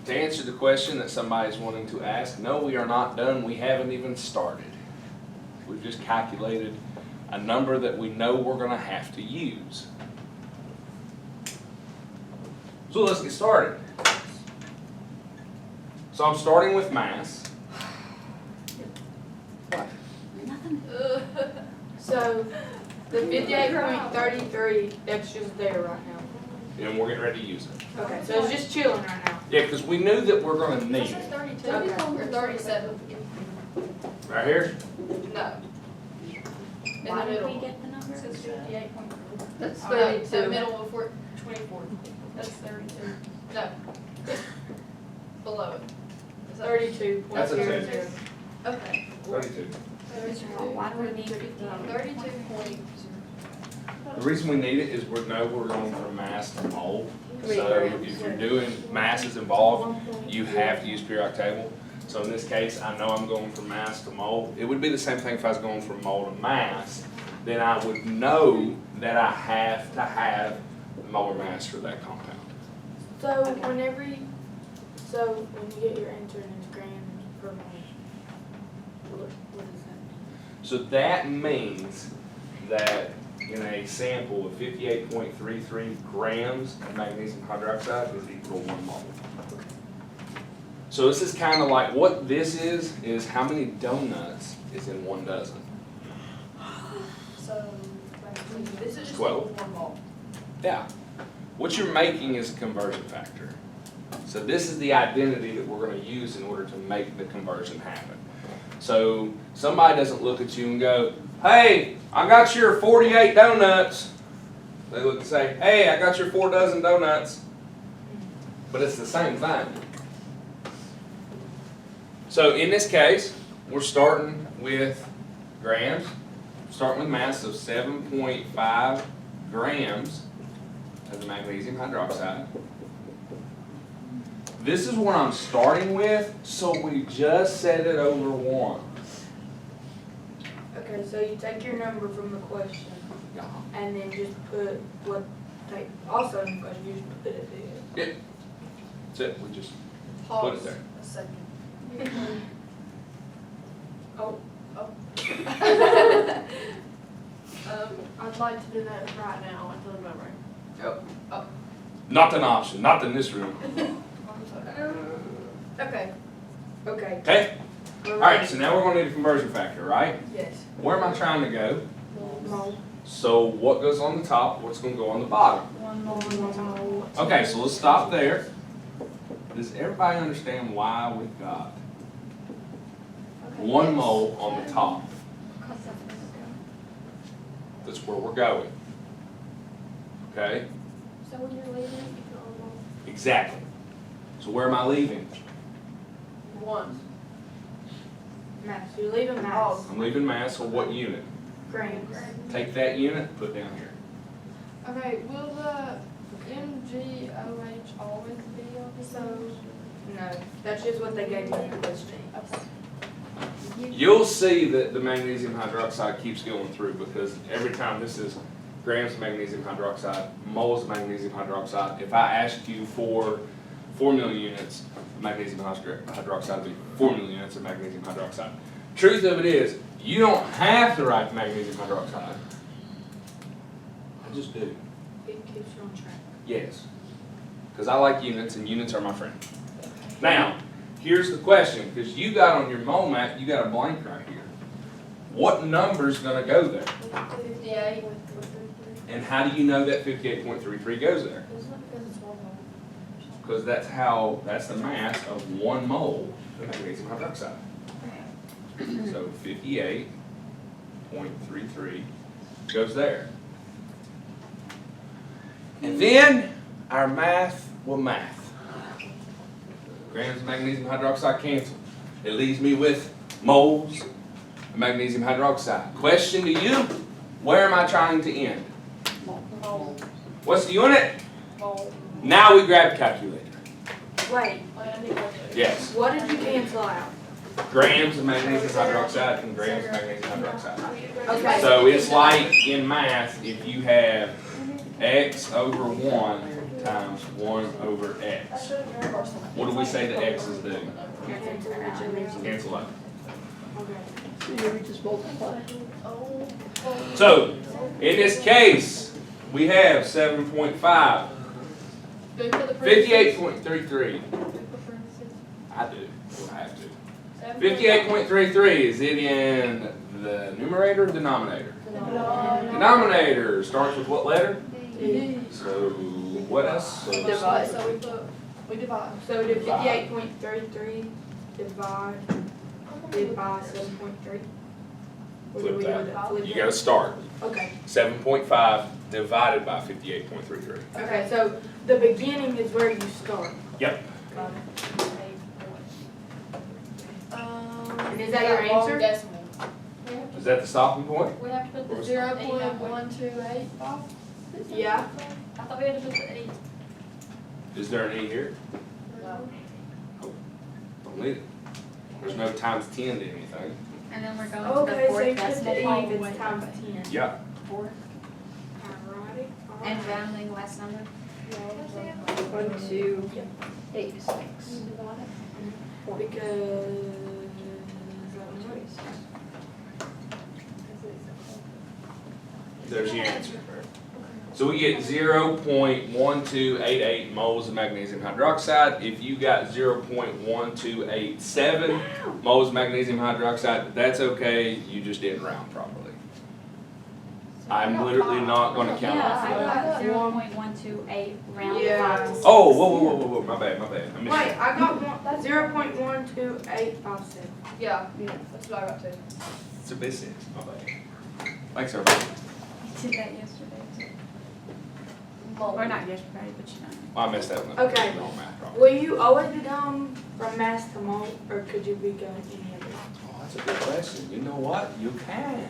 To answer the question that somebody's wanting to ask, no, we are not done. We haven't even started. We've just calculated a number that we know we're going to have to use. So let's get started. So I'm starting with mass. So the 58.33, that's just there right now. And we're getting ready to use it. Okay, so it's just chilling right now. Yeah, because we knew that we're going to It need says it. 32 Okay. or 37. Right here? No. In the Why did we middle. get the number? It says 58.3. That's The 32. middle before 24. That's 32. No. Below it. Is that 32. That's a 2. Okay. 32. Why do we need 50? 32.0. The reason we need it is we're going from mass to mole. Three So grams. if you're doing masses involved, you have to use periodic table. So in this case, I know I'm going from mass to mole. It would be the same thing if I was going from mole to mass. Then I would know that I have to have the molar mass for that compound. So whenever you, so when you get your answer and it's grams per mole, what does that mean? So that means that in a sample of 58.33 grams of magnesium hydroxide is equal to 1 mole. So this is kind of like, what this is how many donuts is in 1 dozen. So this is just 12. 1 mole. Yeah. What you're making is a conversion factor. So this is the identity that we're going to use in order to make the conversion happen. So somebody doesn't look at you and go, hey, I got your 48 donuts. They look and say, hey, I got your 4 dozen donuts. but it's the same thing. So in this case, we're starting with grams, starting with mass of 7.5 grams of the magnesium hydroxide. This is what I'm starting with, so we just set it over 1. Okay, so you take your number from the question and then just put what, also in the question, you just put it there. Yeah. That's it, we just put it Pause there. a second. Oh, I'd like to do that right now into the memory. Not an option, not in this room. Okay, okay. Okay? Alright, so now we're gonna need a conversion factor, right? yes. Where am I trying to go? Mole. So what goes on the top, what's gonna go on the bottom? 1 mole. Okay, so let's stop there. Does everybody understand why we've got 1 mole on the top? That's where we're going. Okay? So when you're leaving, you can almost. Exactly. So where am I leaving? 1. Mass, you're leaving mass. Oh. I'm leaving mass, so what unit? Grams. Take that unit, put down here. Okay, will the MgOH always be on the So, no, that's just what they gave me in the question. You'll see that the magnesium hydroxide keeps going through because every time this is grams of magnesium hydroxide, moles of magnesium hydroxide. If I asked you for 4 million units of magnesium hydroxide, it would be 4 million units of magnesium hydroxide. Truth of it is, you don't have to write magnesium hydroxide. I just do. It keeps you on track. Yes. Because I like units and units are my friend. Now, here's the question, because you got on your mole map, you got a blank right here. What number's gonna go there? 58. And how do you know that 58.33 goes there? Isn't it because it's 1 mole? Because that's the mass of 1 mole of magnesium hydroxide. So 58.33 goes there. And then our math will math. Grams of magnesium hydroxide cancel. It leaves me with moles of magnesium hydroxide. Question to you, where am I trying to end? Mole. What's the unit? Mole. Now we grab a calculator. Wait, Yes. what did you cancel out? Grams of magnesium hydroxide and grams of magnesium hydroxide. Okay. So it's like in math, if you have x over 1 times 1 over x. What do we say the x's do? Cancel out. So here we just multiply. So, in this case, we have 7.5, 58.33. I do, I have to. 58.33, is it in the numerator or denominator? Denominator starts with what letter? So, what else? So, Divide. So we divide. So did 58.33 divide by 7.3? Or do Flip we that. do that? Flip You it? gotta start. Okay, 7.5 divided by 58.33. okay, so the beginning is where you start. Yep. Got it. And is that your answer? Decimal. Is that the stopping point? We have to put the 0.128 off? Yeah. I thought we had to put the 8. Is there an E here? No. Don't need it. There's no times 10 to anything. And then we're going to Okay, the so fourth you put decimal the E point. if it's times 10. Yeah. Fourth. Alrighty. And rounding last number. 1, 2, 8, 6. Because. There's your answer. So we get 0.1288 moles of magnesium hydroxide. If you got 0.1287 moles of magnesium hydroxide, that's okay, you just didn't round properly. I'm literally not gonna count Yeah, off I that. got 0.128 round Yeah. 5 to 6. Oh, whoa, my bad, I missed Wait, it. I got 0.12857. Yeah, that's what I got too. It's a bit six, my bad. Thanks, everybody. Did that yesterday too. Mole. Or not yesterday, but you know. Oh, I messed that one up. Okay. Wrong math, Will you always be going from mass to mole, or could you be going any other? Oh, that's a good question. You know what? You can.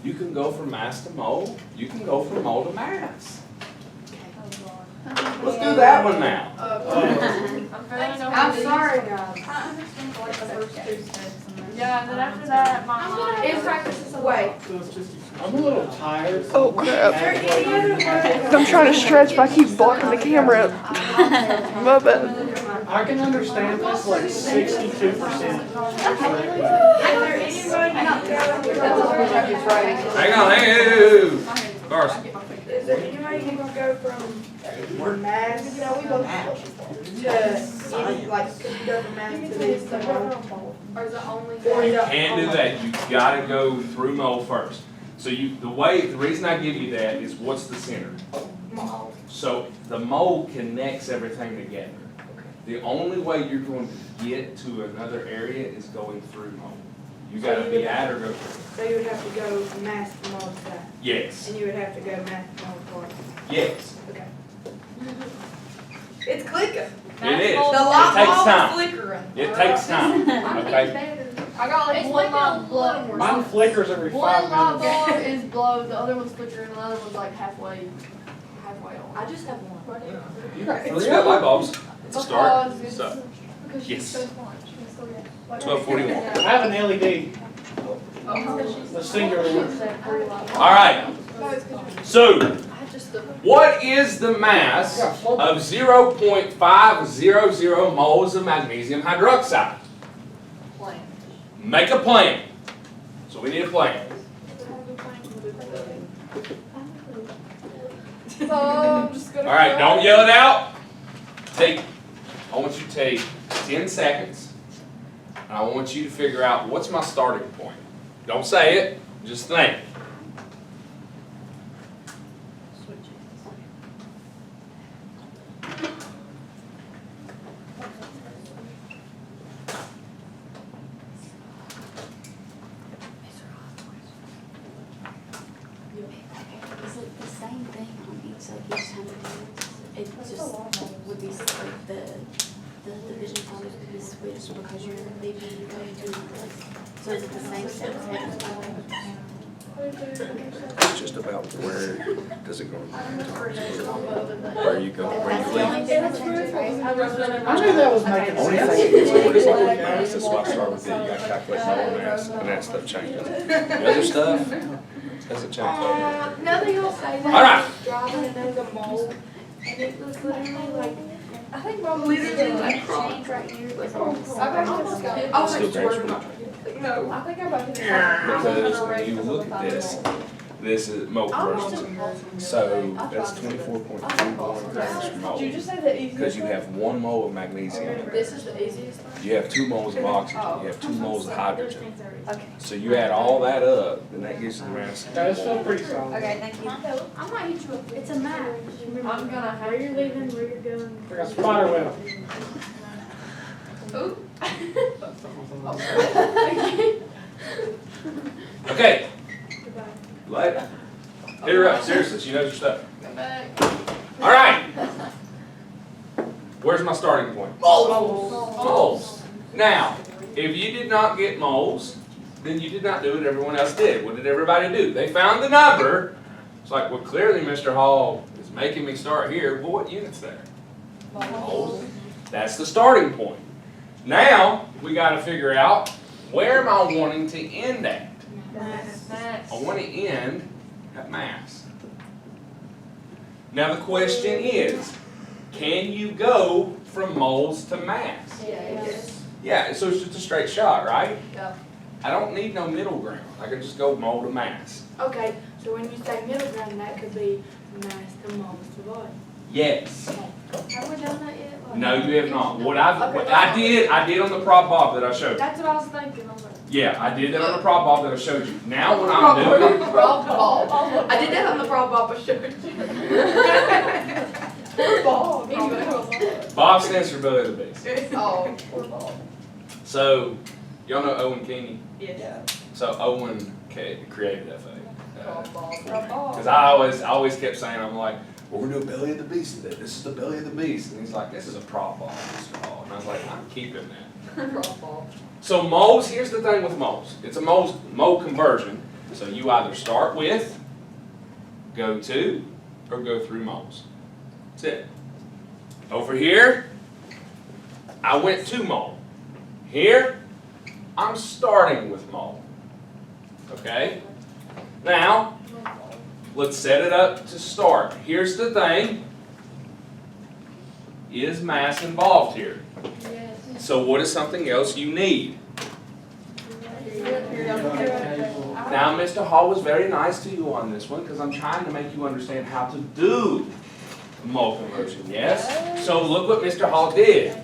You can go from mass to mole. You can go from mole to mass. Let's do that one now. I'm sorry, guys. I understand like the first 2 steps. Yeah, and then after that, my. It's practice. Wait. So it's just. I'm a little tired. Oh crap. I'm trying to stretch, but I keep blocking the camera. My bad. I can understand this like 62%. Is there Hang on, hey, Carson. Is there any way you gonna go from mass to any, like, could you go from mass to this to mole? Or is it only? Or is it Can't do that. You gotta go through mole first. So the reason I give you that is what's the center? mole? So the mole connects everything together. The only way you're going to get to another area is going through mole. You gotta be at or go through. So you would have to go mass to mole to that, Yes, and you would have to go mass to mole twice. yes, Okay. It's clicking. it is. The It light takes bulb time. is flickering. It takes time, okay? I got like one light blow. Mine flickers every 5 One light minutes. bulb is blow, the other one's flickering, and the other one's like halfway on. I just have one. You got 3 light bulbs. It's a start. Because So, because yes. she's so smart, she can still get. 12:41. I have an LED, the singular one. All right. So, I just, what is the mass of 0.500 moles of magnesium hydroxide? Make a plan. So we need a plan. So I'm just gonna. All right, don't yell it out. I want you to take 10 seconds, and I want you to figure out what's my starting point. Don't say it, just think. Is it the same thing on each, like each time it just would be like the division columns would be switched because you're leaving going to another place? So is it the same step? It's just about where does it go? Where you go, where you leave. I knew that was making Only sense. thing is what is mole mass, that's why I start with it, you gotta calculate mole mass, and that stuff changes. The other stuff doesn't change. Now that y'all say that, All right. I was driving and there was a mole, and it was literally like, I think Mom literally like change right here. I've almost got it. I was Still like, change swear from to God. No. I think I'm about to. Because when you look at this is mole first. So that's 24.21 grams per mole. Did you just say the easiest? Because you have 1 mole of magnesium. This is the easiest one? You have 2 moles of oxygen, you have 2 moles of hydrogen. Okay. So you add all that up, and that gives you the mass. Yeah, it's still pretty solid. Okay, thank you. I might hit you up. It's a map. I'm gonna have. Where you're leaving, where you're going. Like a spider web. Ooh. Okay, Goodbye. let, hit her up, seriously, she knows her stuff. Come back. All right. Where's my starting point? Moles. Now, if you did not get moles, then you did not do what everyone else did. What did everybody do? They found the number. It's like, well, clearly Mr. Hall is making me start here. Well, what unit's there? Moles. That's the starting point. Now, we got to figure out, where am I wanting to end at? I want to end at mass. Now the question is, can you go from moles to mass? Yes. Yeah, so it's just a straight shot, right? Yeah. I don't need no middle ground. I can just go mole to mass. Okay, so when you say middle ground, that could be mass to moles to volume. Yes. Have we done that yet? Like- No, you have not. What I did on the prop bob that I showed you. That's what I was thinking. I was like, Yeah, I did that on the prop bob that I showed you. Now what I'm doing, I did that on the frog ball for sure. Bob stands for Billy of the Beast. Oh, poor Bob. So, y'all know Owen Keeney? Yeah. So Owen created FA. Bob. Because I always kept saying, I'm like, we're gonna do a belly of the beast today. This is the belly of the beast. And he's like, this is a prop ball, Mr. Hall. And I was like, I'm keeping that. So moles, here's the thing with moles. It's a mole conversion. So you either start with, go to, or go through moles. That's it. Over here, I went to mole. Here, I'm starting with mole. Okay? Now, let's set it up to start. Here's the thing. Is mass involved here? So what is something else you need? Now, Mr. Hall was very nice to you on this one because I'm trying to make you understand how to do mole conversion, yes? So look what Mr. Hall did.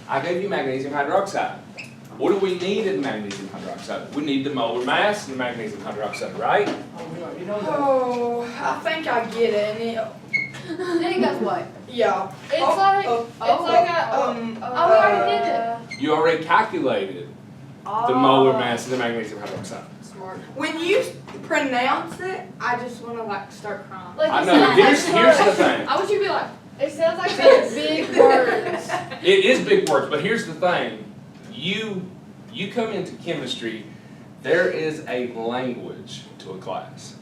I gave you magnesium hydroxide. What do we need in magnesium hydroxide? We need the molar mass in magnesium hydroxide, right? Oh, I think I get it. Then it goes what? Yeah. It's like, it's like a, oh, we already did it. You already calculated the molar mass in the magnesium hydroxide. Smart. When you pronounce it, I just want to like start crying. Like, I it know, sounds here's like the thing. I want you to be like, it sounds like such big words. It is big words, but here's the thing. You come into chemistry, there is a language to a class.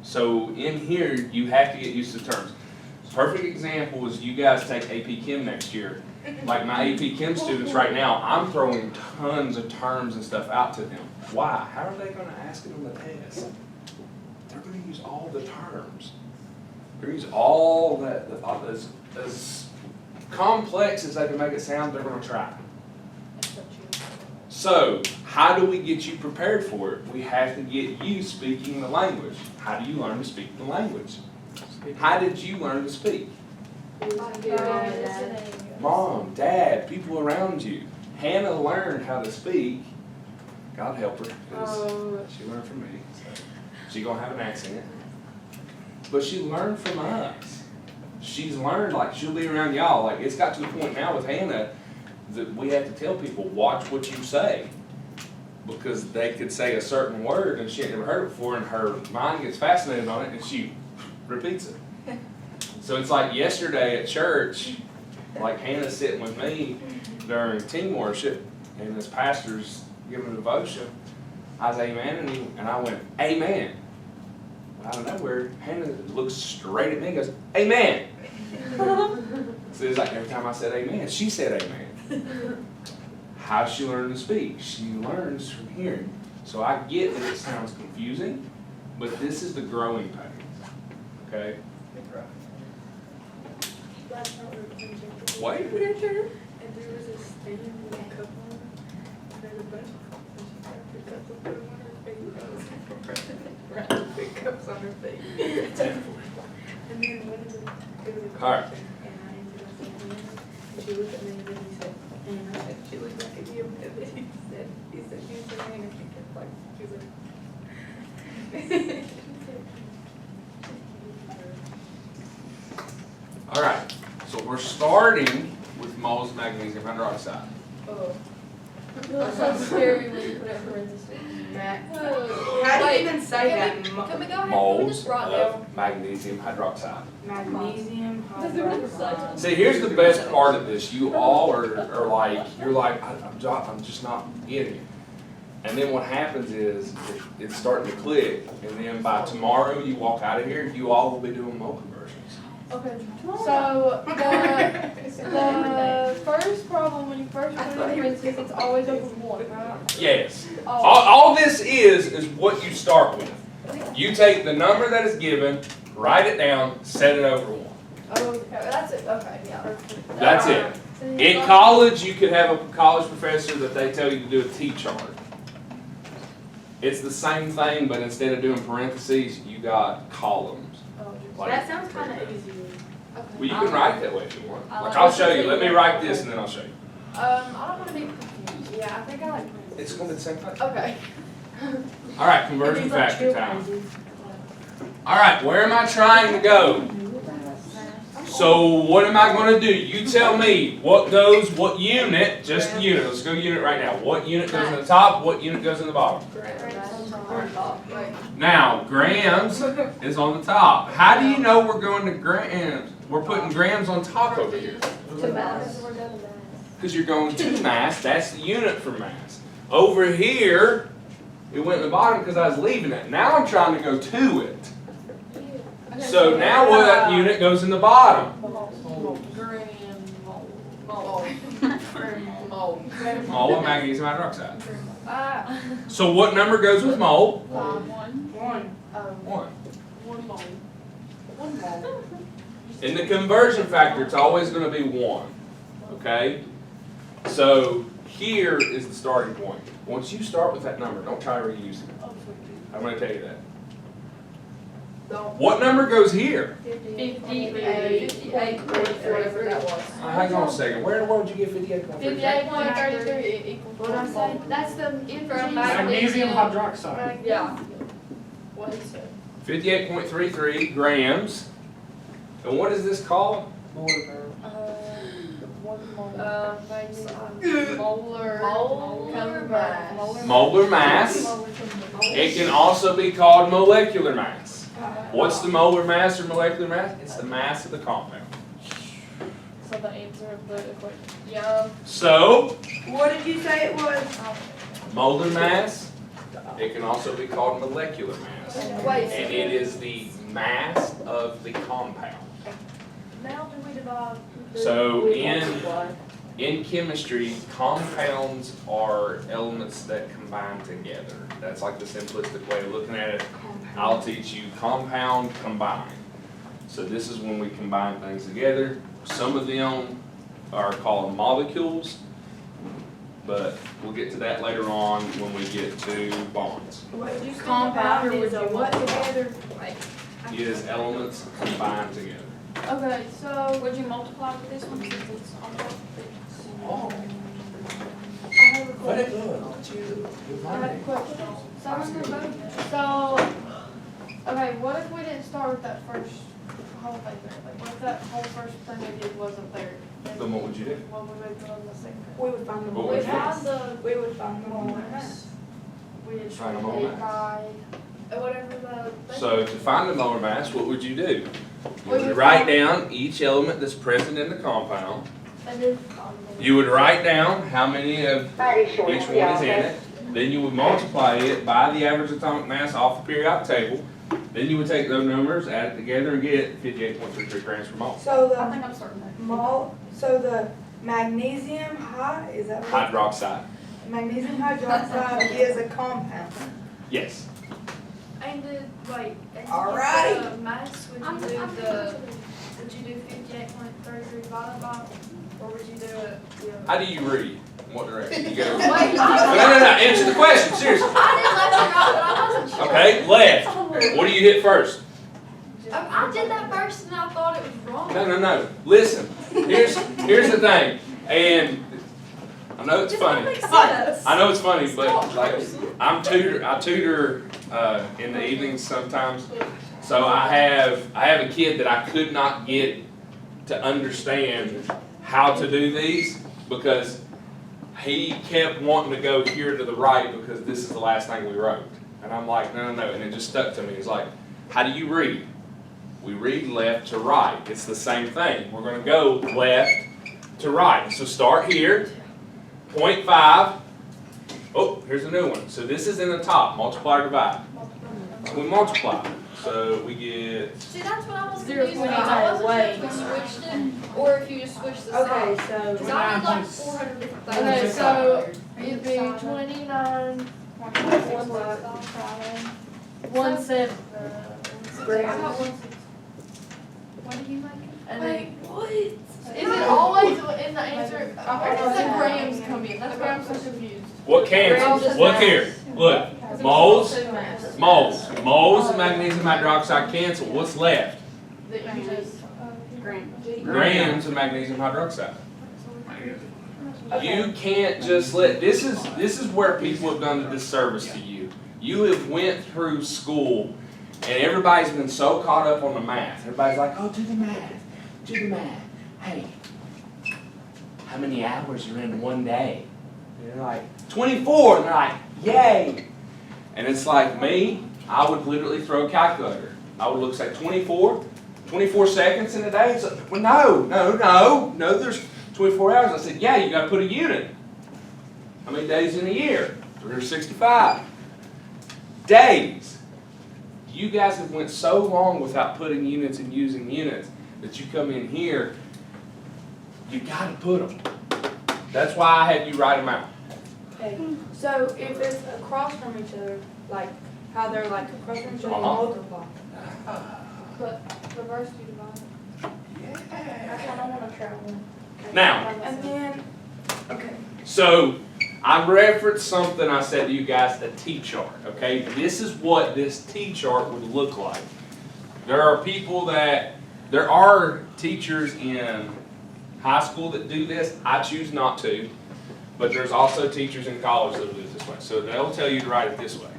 So in here, you have to get used to terms. Perfect example is you guys take AP Chem next year. Like my AP Chem students right now, I'm throwing tons of terms and stuff out to them. Why? How are they going to ask it on the test? They're going to use all the terms. They're going to use all that, as complex as they can make it sound, they're going to try. So, how do we get you prepared for it? We have to get you speaking the language. How do you learn to speak the language? How did you learn to speak? Mom, Dad, people around you. Hannah learned how to speak. God help her, because she learned from me. So she's going to have an accent. But she learned from us. She's learned, like, she'll be around y'all. Like, it's got to the point now with Hannah that we have to tell people, watch what you say. Because they could say a certain word and she had never heard it before and her mind gets fascinated on it and she repeats it. So it's like yesterday at church, like Hannah's sitting with me during team worship and this pastor's giving a devotion. I was amen and I went, amen. Out of nowhere, Hannah looks straight at me and goes, amen. So it's like every time I said amen, she said amen. How does she learn to speak? She learns from hearing. So I get that it sounds confusing, but this is the growing pains. Okay? Wait, we didn't hear. And there was this thing with a cup on it. There's a bunch of cups and she got the cups and put them on her face. Big cups on her face. And then one of them, it was a All right. question, and I ended up saying, and she looked at me and then he said, and I said, she looked back at you, and then he said, you said, and I think it's like, she was like, All right. So we're starting with moles of magnesium hydroxide. oh. It was so scary when you put it in parentheses. How do you even say that? Can we go ahead and put Moles this right now? of magnesium hydroxide. Magnesium hydroxide. See, here's the best part of this. You all are like, you're like, I'm just not getting it. And then what happens is it's starting to click, and then by tomorrow you walk out of here, you all will be doing mole conversions. Okay, so the first problem when you first put it in parentheses, it's always over one, right? Yes. Oh. All this is what you start with. You take the number that is given, write it down, set it over one. Oh, okay, that's it, okay, yeah. That's it. In college, you could have a college professor that they tell you to do a T-chart. It's the same thing, but instead of doing parentheses, you got columns. Like, That sounds kind of easy. well, you can write it that way if you want. Like, I'll show you. Let me write this, and then I'll show you. I don't want to be confused, yeah, I think I like. It's going to be the same thing. Okay. All right, conversion factor time. All right, where am I trying to go? So what am I going to do? You tell me what goes, what unit, just the unit. Let's go unit right now. What unit goes in the top, what unit goes in the bottom? on top, like. Now, grams is on the top. How do you know we're going to grams? We're putting grams on top over here. To mass. Because we're going to mass. Because you're going to mass, that's the unit for mass. Over here, it went in the bottom because I was leaving it. Now I'm trying to go to it. So now what unit goes in the bottom? Mole of magnesium hydroxide. So what number goes with mole? One. In the conversion factor, it's always going to be 1. Okay? So here is the starting point. Once you start with that number, don't try reusing it. I'm going to tell you that. What number goes here? 58, whatever that was. Hang on a second. Where in the world did you get 58.33? 58.33 equals. What I say? That's the From Magnesium hydroxide. Yeah. What he said. 58.33 grams. And what is this called? Molar mass. It can also be called molecular mass. What's the molar mass or molecular mass? It's the mass of the compound. So the answer of the equation. Yeah. So, What did you say it was? molar mass, it can also be called molecular mass. Wait. And it is the mass of the compound. Now do we divide? So in chemistry, compounds are elements that combine together. That's like the simplistic way of looking at it. I'll teach you compound, combine. So this is when we combine things together. Some of them are called molecules, but we'll get to that later on when we get to bonds. Compound or would you what together? It is elements combined together. Okay, so Would you multiply with this one since it's on top? I have a question. I have a question. So, okay, what if we didn't start with that first whole thing there? Like, what if that whole first thing we did wasn't there? Then what would you do? What would we put on the second? We would find the What molar would you do? mass. the, We would find the molar Molar mass. we'd Find the try molar to by, whatever the. So to find the molar mass, what would you do? You Would you would write find- down each element that's present in the compound. And then. You would write down how many of each one is in it. Then you would multiply it by the average atomic mass off the periodic table. Then you would take those numbers, add it together, and get 58.33 grams per mole. So I the think I'm starting there. so the magnesium is that what? Hydroxide. Magnesium hydroxide is a compound. Yes. And did, wait, and Alrighty. the mass, would you do 58.33 divided by, or would you do it? How do you read? In what direction? You go. Wait, No, answer the question, seriously. I did left and right, but I wasn't sure. Okay, left. What do you hit first? I did that first and I thought it was wrong. No. Listen, here's the thing, and I know it's funny. I know it's funny, but like I tutor in the evenings sometimes. So I have a kid that I could not get to understand how to do these because he kept wanting to go here to the right because this is the last thing we wrote. And I'm like, no, and it just stuck to me. It's like, how do you read? We read left to right. It's the same thing. We're going to go left to right. So start here, 0.5. Oh, here's a new one. So this is in the top, multiply or divide. So we multiply. So we get, See, that's what I was 0.9 confused about. I wasn't sure if we away. switched it or if you just switched the Okay, sign. so Because I did like 400 different things. Okay, so it'd be 29. 1/7. I got 1/6. What did you make it? And then, what? is it always in the answer? Where does the grams come in? That's where I'm so confused. what cancels? Look here. Look. Moles. Moles of magnesium hydroxide cancel. What's left? That you just. Grams of magnesium hydroxide. You can't just let, this is where people have done a disservice to you. You have went through school and everybody's been so caught up on the math. Everybody's like, oh, do the math. Hey, how many hours are in one day? And you're like, 24. And they're like, yay. And it's like me, I would literally throw a calculator. I would look, say 24 seconds in a day. It's like, well, no, there's 24 hours. I said, yeah, you gotta put a unit. How many days in a year? 365 days. You guys have went so long without putting units and using units that you come in here, you gotta put them. That's why I had you write them out. Okay, so if it's across from each other, like how they're like across from each other, Uh-huh. multiply. But reverse you divide. That's why I don't wanna travel. Now, And then, okay. so I referenced something I said to you guys, a T-chart, okay? This is what this T-chart would look like. There are teachers in high school that do this. I choose not to, but there's also teachers in college that do it this way. So they'll tell you to write it this way.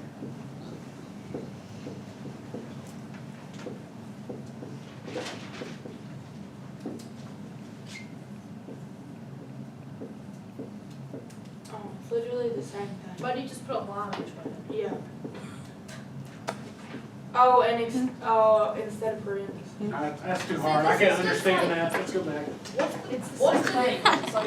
Oh, it's literally the same thing. Why do you just put a line which way? Yeah. Oh, and instead of parentheses. That's too hard, I can't understand that, let's go back. What's the name?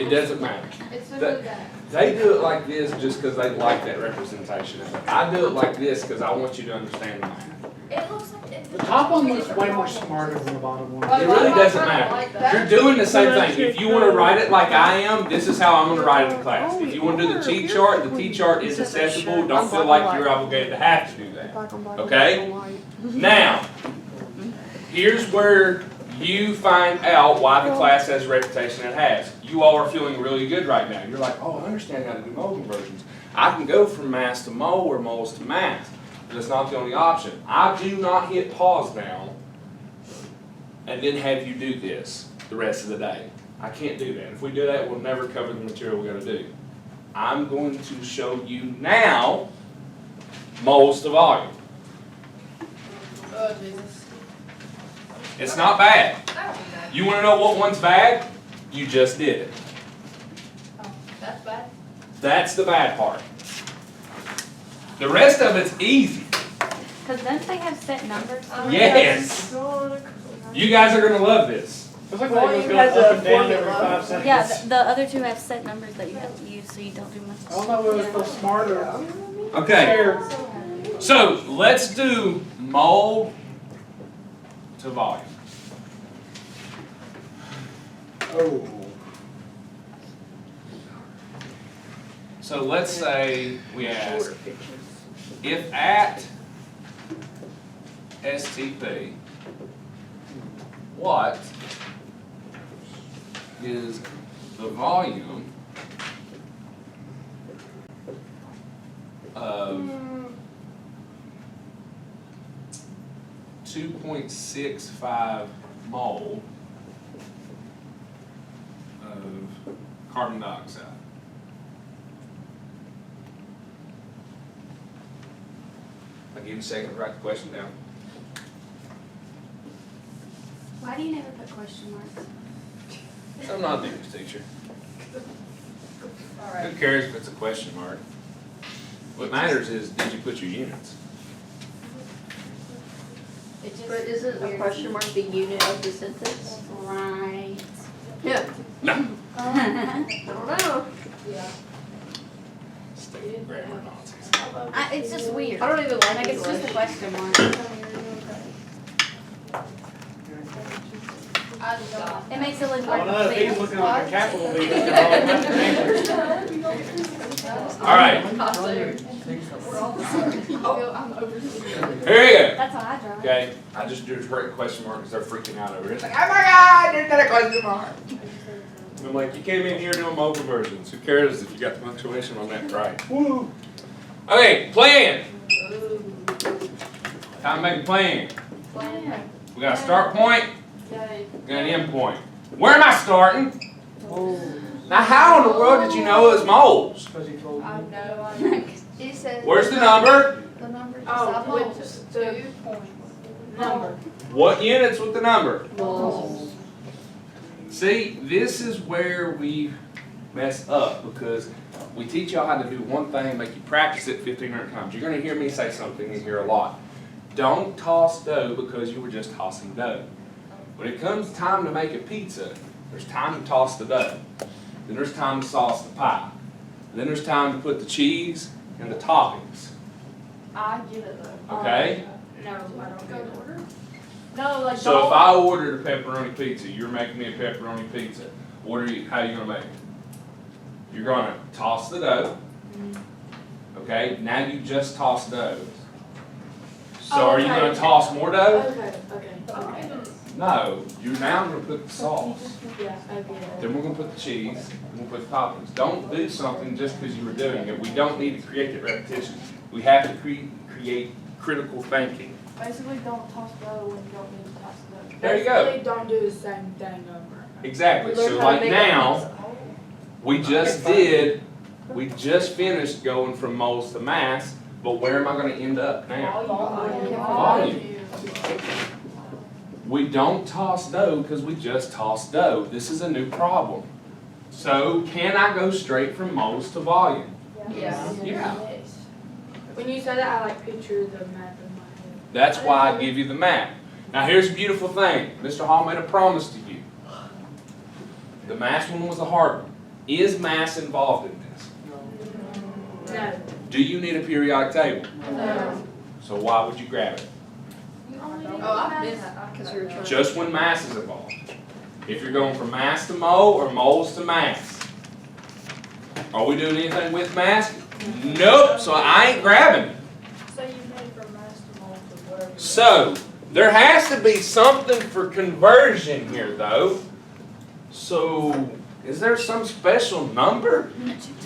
It doesn't matter. It's literally that. They do it like this just because they like that representation. I do it like this because I want you to understand the math. It looks like The top one looks way more smarter than the bottom one. It really doesn't matter. You're doing the same thing. If you want to write it like I am, this is how I'm going to write it in class. If you want to do the T-chart, the T-chart is accessible. Don't feel like you're obligated to have to do that. Okay? Now, here's where you find out why the class has the reputation it has. You all are feeling really good right now. You're like, oh, I understand how to do mole conversions. I can go from mass to mole or moles to mass. But it's not the only option. I do not hit pause now and then have you do this the rest of the day. I can't do that. If we do that, we'll never cover the material we're going to do. I'm going to show you now moles to volume. Oh, Jesus. It's not bad. I don't think that. You want to know what one's bad? You just did it. Oh, that's bad. That's the bad part. The rest of it's easy. Cause don't they have set numbers? Yes. You guys are going to love this. It's like when it goes Has up a and down every formula. 5 seconds. Yeah, the other two have set numbers that you have to use, so you don't do much. I don't know if it was smarter. Okay. Fair. So let's do mole to volume. Oh. So let's say we ask, if at STP, what is the volume of 2.65 mole of carbon dioxide? I'll give you a second to write the question down. Why do you never put question marks? I'm not a English teacher. All right. Who cares if it's a question mark? What matters is, did you put your units? It just. But isn't a question mark the unit of the sentence? Right. Yeah. No. I don't know. Yeah. State grammar nonsense. It's just weird. I don't even like Like, it's just a question mark. I just don't. It makes it look I more don't know if he's complete. looking like a capital B. All right, I'm overseeing. here you go. That's how I draw it. Okay, I just drew a great question mark because they're freaking out over it. It's like, oh my God, there's not a question mark. I'm like, you came in here doing mole conversions. Who cares if you got the punctuation on that right? Woo. Okay, plan. Time to make a plan. We got a start point, we got an end point. Where am I starting? Now, how in the world did you know it was moles? Because he told I me. know, It says. Where's the number? The number is Oh, up. with 2 points. Number. What units with the number? Moles. See, this is where we mess up because we teach y'all how to do one thing, make you practice it 1,500 times. You're gonna hear me say something in here a lot. Don't toss dough because you were just tossing dough. When it comes time to make a pizza, there's time to toss the dough. Then there's time to sauce the pie. Then there's time to put the cheese and the toppings, I get it though. okay? No, I don't get it. No, like So if don't. I ordered a pepperoni pizza, you're making me a pepperoni pizza, how are you gonna make it? You're gonna toss the dough, okay? Now you just tossed dough. So Oh, are you okay. gonna toss more dough? Okay. No, you're now gonna put the sauce. Yeah, I get it. Then we're gonna put the cheese, and we'll put the toppings. Don't do something just because you were doing it. We don't need to create that repetition. We have to create critical thinking. Basically, don't toss dough when you don't need to toss dough. There you go. Basically, don't do the same thing over. Exactly. Learn So how to like make now, we just finished going from moles to mass, but where am I gonna end up now? Volume. We don't toss dough because we just toss dough. This is a new problem. So can I go straight from moles to volume? Yeah. Yeah. When you said that, I like picture the map in my head. That's why I give you the map. Now here's the beautiful thing. Mr. Hall made a promise to you. The mass one was a hard one. Is mass involved in this? No. Do you need a periodic table? No. So why would you grab it? Oh, I've been that. Because we were trying. Just when mass is involved. If you're going from mass to mole or moles to mass. Are we doing anything with mass? Nope, so I ain't grabbing it. So you made from mass to mold to whatever. So, there has to be something for conversion here though. So, is there some special number?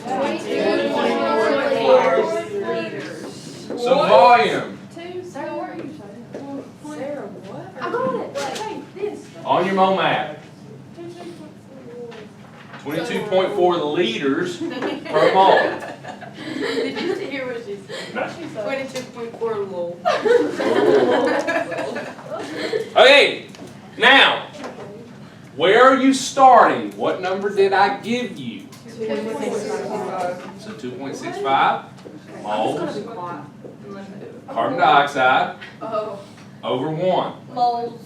22.4 liters. So volume, Sarah, what are you saying? Sarah, what? I got it. Hey, this. on your mole map, 22.4 liters per mole. Did you hear what she said? What she said? 22.4 lol. Okay, now, where are you starting? What number did I give you? So 2.65 moles, carbon dioxide Oh. over 1, Moles.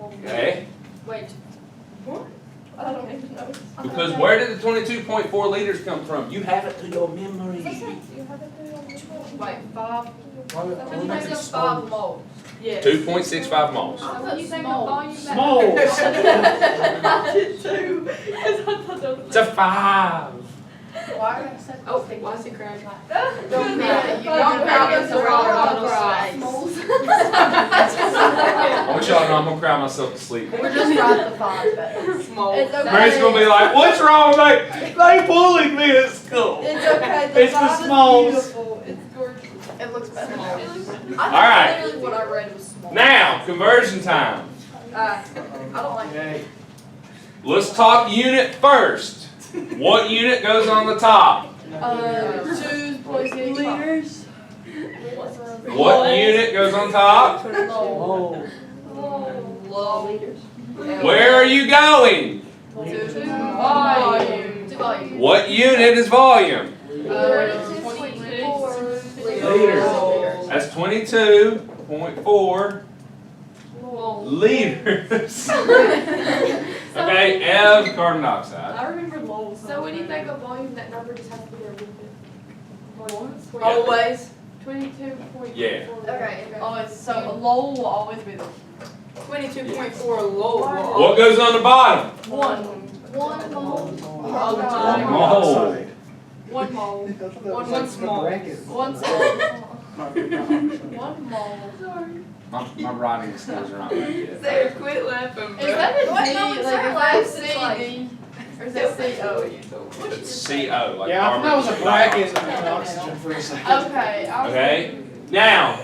okay? Wait. I don't even know. Because where did the 22.4 liters come from? You have it to your memory. Wait, 5. Why would When you make think it of small? 5 moles. Yes. 2.65 moles. So when you think of volume, Small. I did too. Because I thought that was. It's a 5. Why did I say? Oh, why is it crying? Don't cry. You don't cry. It's the wrong Moles. I want y'all to know I'm gonna cry myself to sleep. We're just write the 5 back. Small. It's okay. Mary's gonna be like, what's wrong? They bullied me at school. It's okay. The It's the 5 is smalls. beautiful. It's gorgeous. It looks better. All right. Literally what I read was small. Now, conversion time. I don't like it. Yay. Let's talk unit first. What unit goes on the top? 2.6 liters. What unit goes on top? Oh. Low liters. Where are you going? Volume. To volume. What unit is volume? 22 Liters. That's 22.4 liters. Okay, of carbon dioxide. I remember low. So when you think of volume, that number just has to be there with it. Always. 22.4. Yeah. Okay. Always. So low will always be the 22.4 lol. What goes on the bottom? 1 mole. All the One time. mole. 1 mole. One small. 1 small. 1 mole. Sorry. My writing skills are not that good. Sarah, quit laughing, bro. Is that a D? What? No, it's Like, not is that it's like- C, D? Or is that C, O? It's CO, like Yeah, I thought that was a carbon bracket dioxide. and oxygen for a second. Okay. I was Okay, now,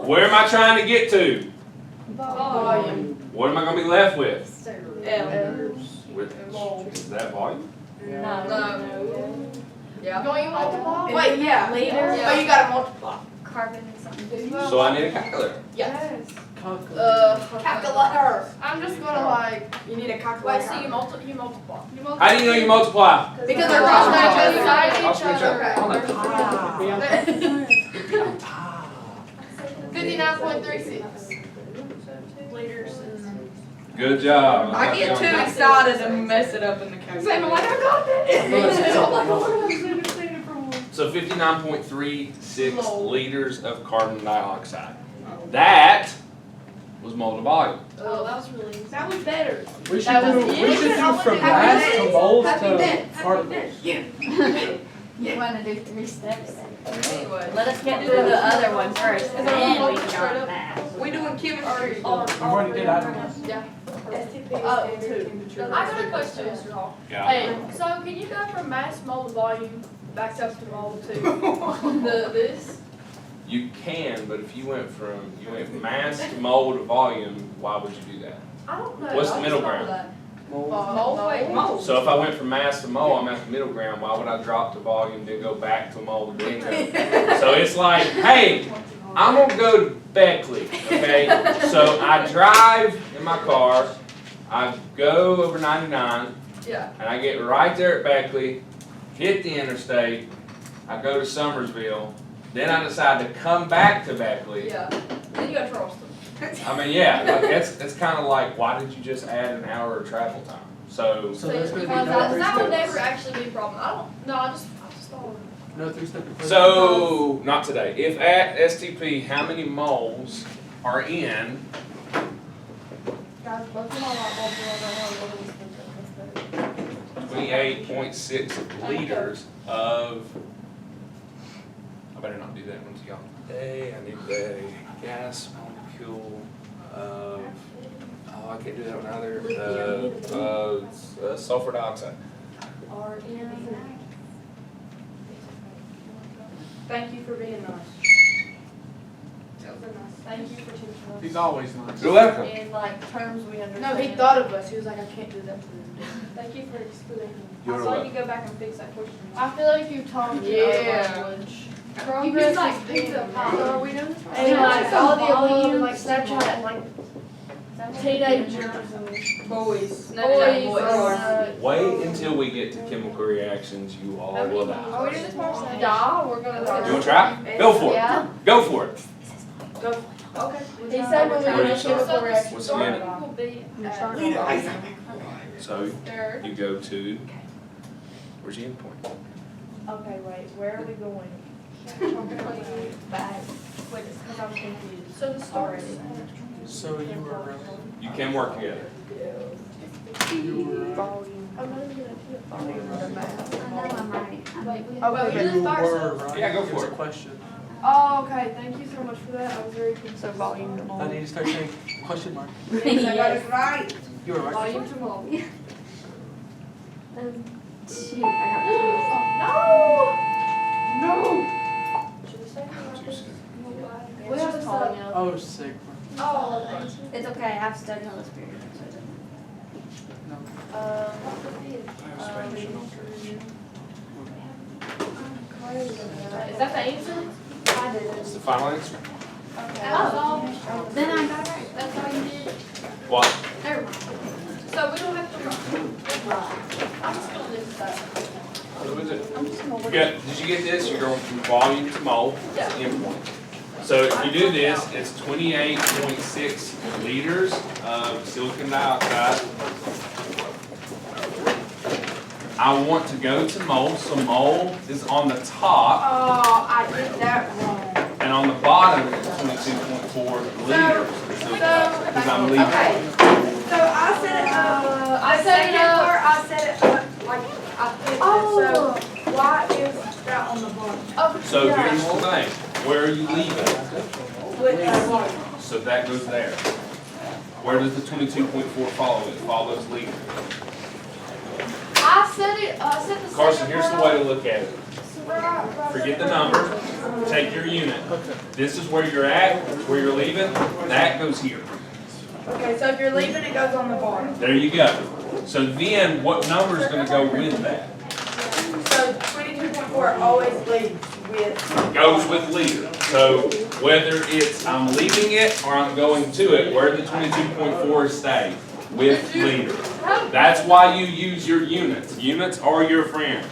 where am I trying to get to? Volume. What am I gonna be left with? Moles. Is that volume? No. Yeah. Don't you like to volume? Wait, yeah. Liters. Oh, you gotta multiply. Carbon something. So I need a calculator. Yes. Calculator. I'm I'm just gonna like. You need a Wait, calculator. so you multiply. You multiply. How do you know you multiply? Because they're cross matching Cross beside match each up. other. 59.36 liters. Good job. I get too excited and mess it up in the calculator. Same, I'm like, I got that. So 59.36 liters of carbon dioxide. That was molar volume. Oh, that was really. That was better. We should That do, was we it. should do Happy from day. mass to moles Happy to day. particles. You wanna do 3 steps? Anyway. Let us get through the other one first, and then we can Straight go up. math. We doing chemistry. We've already did items. Yeah. STP Oh, is standard temperature. I got a question, Mr. Hall. Yeah. Hey, so can you go from mass mole to volume back up to mole to this? You can, but if you went mass to mole to volume, why would you do that? I don't know. What's the I just middle thought ground? of that. Mole, wait, mole. So if I went from mass to mole, I'm at the middle ground, why would I drop to volume, then go back to mole to then go? So it's like, hey, I'm gonna go to Beckley, okay? So I drive in my car, I go over 99, Yeah. and I get right there at Beckley, hit the interstate, I go to Summersville, then I decide to come back to Beckley. Yeah. Then you got Charleston. I mean, yeah, like that's kind of like, why did you just add an hour of travel time? So, So there's gonna be Because no that would never 3 steps. actually be a problem. I don't, no, I just thought. No 3-step equation. so not today. If at STP, how many moles are in? Guys, both of my light bulbs are on right now. 28.6 liters of. I better not do that one to y'all. I need the gas molecule of. Oh, I can't do that one either. Sulfur dioxide. Thank you for being nice. That was nice. Thank you for teaching us. He's always nice. You're welcome. In like terms we understand. No, he thought of us. He was like, I can't do that to them. Thank you for explaining. You're I saw welcome. you go back and fix that question. I feel like you taught me Yeah. our language. You Progress can like is pick being up. made. So are we doing this? And And like all the above, and like Snapchat, Snapchat, like teenagers and Boys. boys. Wait until we get to chemical reactions. You all will die. Are we doing this part? Yeah, we're gonna. You wanna try? Go for it. Yeah. Go for it. Okay. He said when we Where do do you the start? chemical reaction. What's the unit? Will be So third. you go to. Where's the end point? Okay, wait, where are we going? Back. Wait, it's because I'm confused. So the start. So you were, You can work together. you were, I'm not even gonna do volume or I math. know I'm right. Wait, we Oh, have. wait, you Fire were cells. right. Yeah, go for It's a it. question. Oh, okay, thank you so much for that. I was very confused. So volume to mole. I need to start saying question mark. I got it right. You were right. Volume to mole. Shoot, I No! No! Should we say that? We have to calling start. out. Oh, sick. Oh, got it. It's okay, I've studied all this period, so it doesn't is that the answer? It's the final answer. Okay. That's all. matter. Then I got it right. That's all you did? What? Never mind. So we don't have to. I'm just gonna list that. What was it? Did you get this? You're going from volume to mole. That's the end point. So if you do this, it's 28.6 liters of silicon dioxide. I want to go to mole, so mole is on the top, Oh, I did that wrong. and on the bottom is 22.4 liters of silicon dioxide, because I'm leaving. Okay, so I set it up, I set it up. I set it up, like, I picked it, so why is that on the bottom? Oh, So here's the thing, where are you leaving? With the water. So that goes there. Where does the 22.4 follow? It follows leaving. I set the. Carson, here's the way to look at it. Right. Forget the number, take your unit. This is where you're at, where you're leaving, that goes here. Okay, so if you're leaving, it goes on the bottom. There you go. So then, what number is gonna go with that? So 22.4 always leads with. Goes with leader. So Whether it's I'm leaving it or I'm going to it, where the 22.4 stay with leader. That's why you use your units. Units are your friend.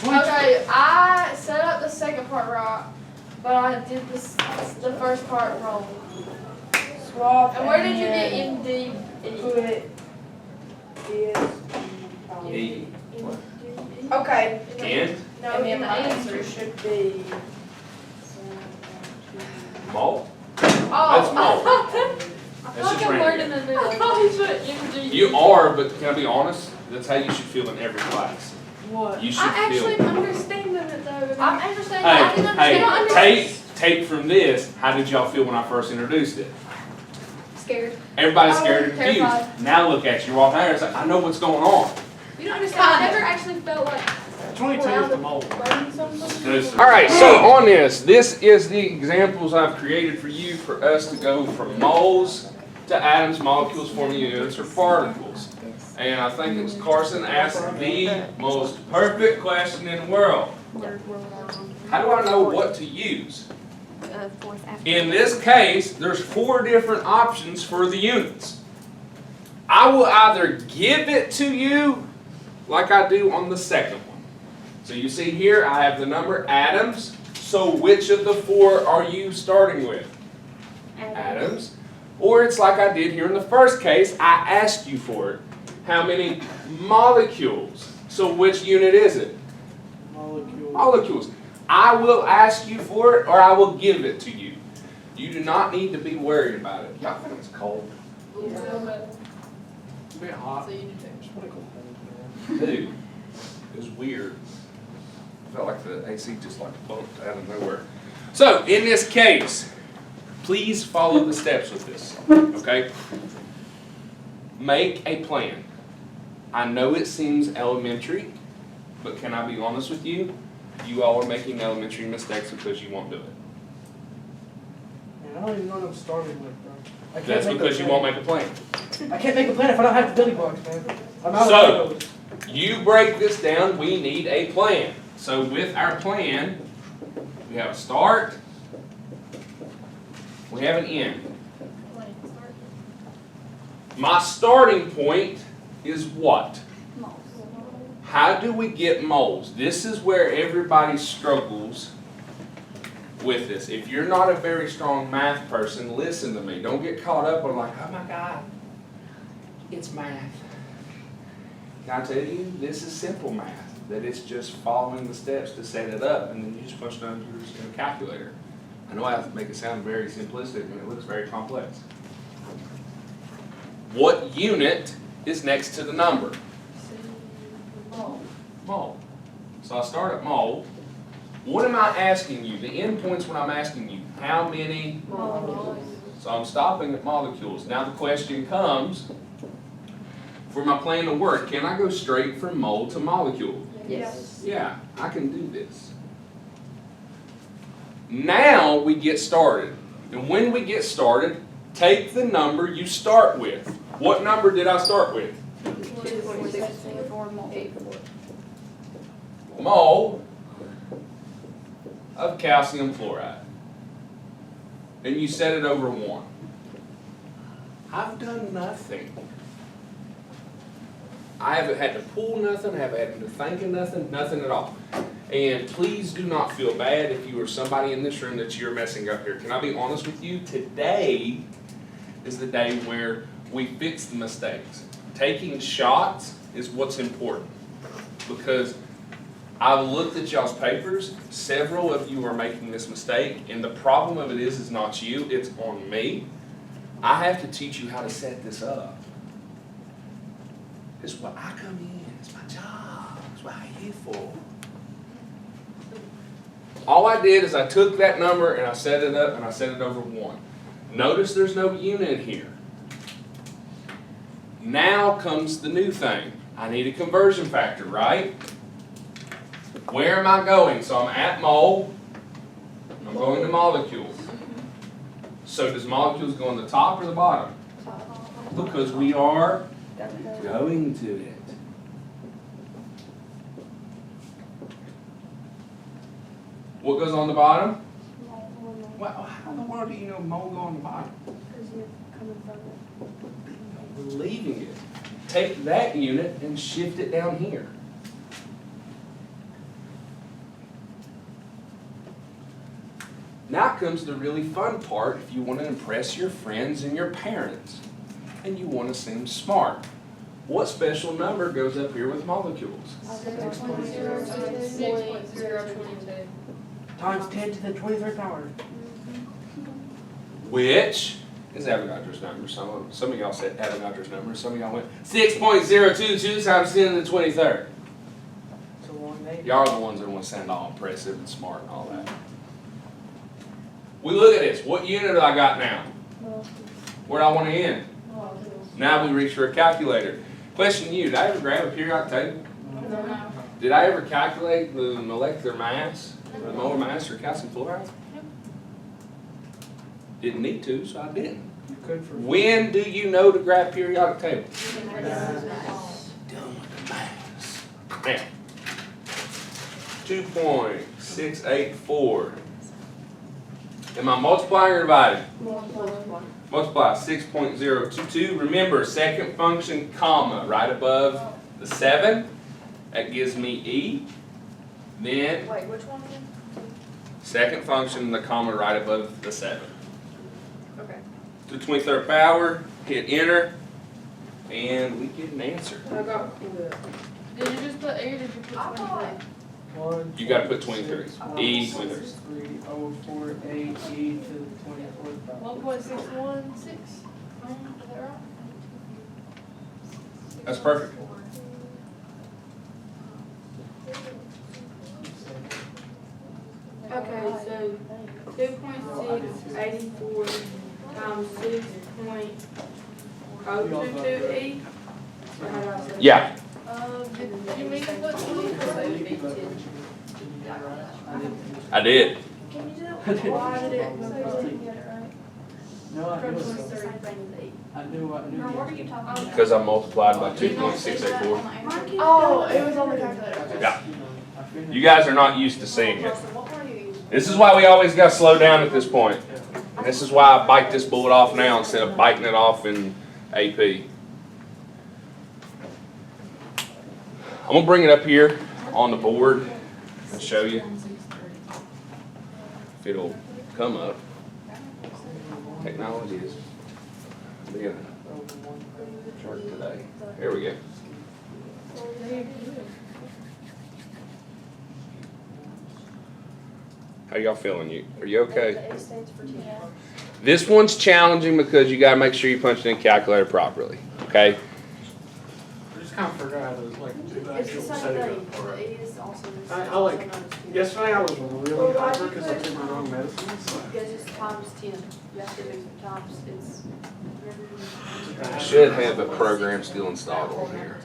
Okay, I set up the second part right, but I did the first part wrong. Swap. And where did you get MD? Put E. Okay, And No, and in then the my answer. answer should be. malt. Oh. That's malt. I That's feel like just I'm random. learning a new. I thought you said MD. You are, but can I be honest? That's how you should feel in every class. What? You should I feel. actually understand it though. I'm understanding. I Hey, didn't understand. hey, take from this. How did y'all feel when I first introduced it? Scared. Everybody's I scared was and confused. terrified. Now look at you, you're walking out here, it's like, I know what's going on. You don't understand. I never actually felt like 22 is the mold. learning something. All right, so on this is the examples I've created for you for us to go from moles to atoms, molecules, forming units, or particles. And I think it was Carson asked the most perfect question in the world. How do I know what to use? Fourth after. In this case, there's 4 different options for the units. I will either give it to you like I do on the second one. So you see here, I have the number atoms. So which of the 4 are you starting with? Atoms. Or it's like I did here in the first case, I asked you for it. How many molecules? So which unit is it? Molecule. Molecules. I will ask you for it or I will give it to you. You do not need to be worried about it. Y'all think it's cold? It's a bit hot. So you do too. It's pretty cool. Dude, it was weird. I felt like the AC just like bumped out of nowhere. So in this case, please follow the steps with this, okay? Make a plan. I know it seems elementary, but can I be honest with you? You all are making elementary mistakes because you won't do it. Man, I don't even know what I'm starting with, bro. I can't That's make a because you plan. won't make a plan. I can't make a plan if I don't have the building blocks, man. I'm out So- of those. You break this down, we need a plan. So with our plan, we have a start, we have an end. My starting point is what? How do we get moles? This is where everybody struggles with this. If you're not a very strong math person, listen to me. Don't get caught up on like, oh my God, it's math. Can I tell you, this is simple math, that it's just following the steps to set it up, and then you just punch down your calculator. I know I have to make it sound very simplistic, and it looks very complex. What unit is next to the number? Mole. So I start at mole. What am I asking you? The endpoint's what I'm asking you. How many? So I'm stopping at molecules. Now the question comes, for my plan to work, can I go straight from mole to molecule? Yes. Yeah, I can do this. Now we get started. And when we get started, take the number you start with. What number did I start with? 2.64 Mole of calcium fluoride. And you set it over 1. I've done nothing. I haven't had to pull nothing, I haven't had to think of nothing, nothing at all. And please do not feel bad if you or somebody in this room that you're messing up here. Can I be honest with you? Today is the day where we fix the mistakes. Taking shots is what's important. Because I've looked at y'all's papers, several of you are making this mistake, and the problem of it is not you, it's on me. I have to teach you how to set this up. It's what I come in, it's my job, it's what I'm here for. All I did is I took that number and I set it up and I set it over 1. Notice there's no unit here. Now comes the new thing. I need a conversion factor, right? Where am I going? So I'm at mole, I'm going to molecules. So does molecules go on the top or the bottom? Because we are going to it. What goes on the bottom? Well, how in the world do you know mole go on the bottom? Because you come in front of it. We're leaving it. Take that unit and shift it down here. Now comes the really fun part if you want to impress your friends and your parents and you want to seem smart. What special number goes up here with molecules? 6.022. Times 10 to the 23rd power. Which is Avogadro's number. Some of y'all said Avogadro's number. Some of y'all went 6.022 times 10 to the 23rd. It's a long day. Y'all are the ones that want to sound all impressive and smart and all that. We look at this. What unit do I got now? Where do I want to end? Now we reach for a calculator. Question to you, did I ever grab a periodic table? No. Did I ever calculate the molecular mass, the molar mass for calcium fluoride? Didn't need to, so I didn't. You could for. When do you know to grab periodic table? Done with the mass. Now, 2.684. Am I multiplying or dividing? Multiply 6.022. Remember, second function, comma, right above the 7. That gives me E. Then, Wait, which one again? second function, the comma right above the 7. Okay. To the 23rd power, hit enter, and we get an answer. I got the. Did you just put 8 or did you put 23? You gotta put 23. E 23. 3048 E to the 24th power. 1.616. Is that right? That's perfect. Okay, so 2.684 times 6.022 E? Or how do I say that? Yeah. Did you mean to put 20? I did. Can you do that? Why did it go from get it right? No, I knew it. I knew. What are you talking about? Because I multiplied by 2.684. Oh, it was on the calculator. Yeah. You guys are not used to seeing it. This is why we always gotta slow down at this point. And this is why I bite this bullet off now instead of biting it off in AP. I'm gonna bring it up here on the board and show you if it'll come up. Technology is being a jerk today. Here we go. How y'all feeling? Are you okay? This one's challenging because you gotta make sure you punch it in calculator properly, okay? I just kind of forgot how to like do the actual setting. I like, yesterday I was really hyper because I took my wrong medicines. Because it's times 10, you have to do some times, it's. I should have a program still installed on here.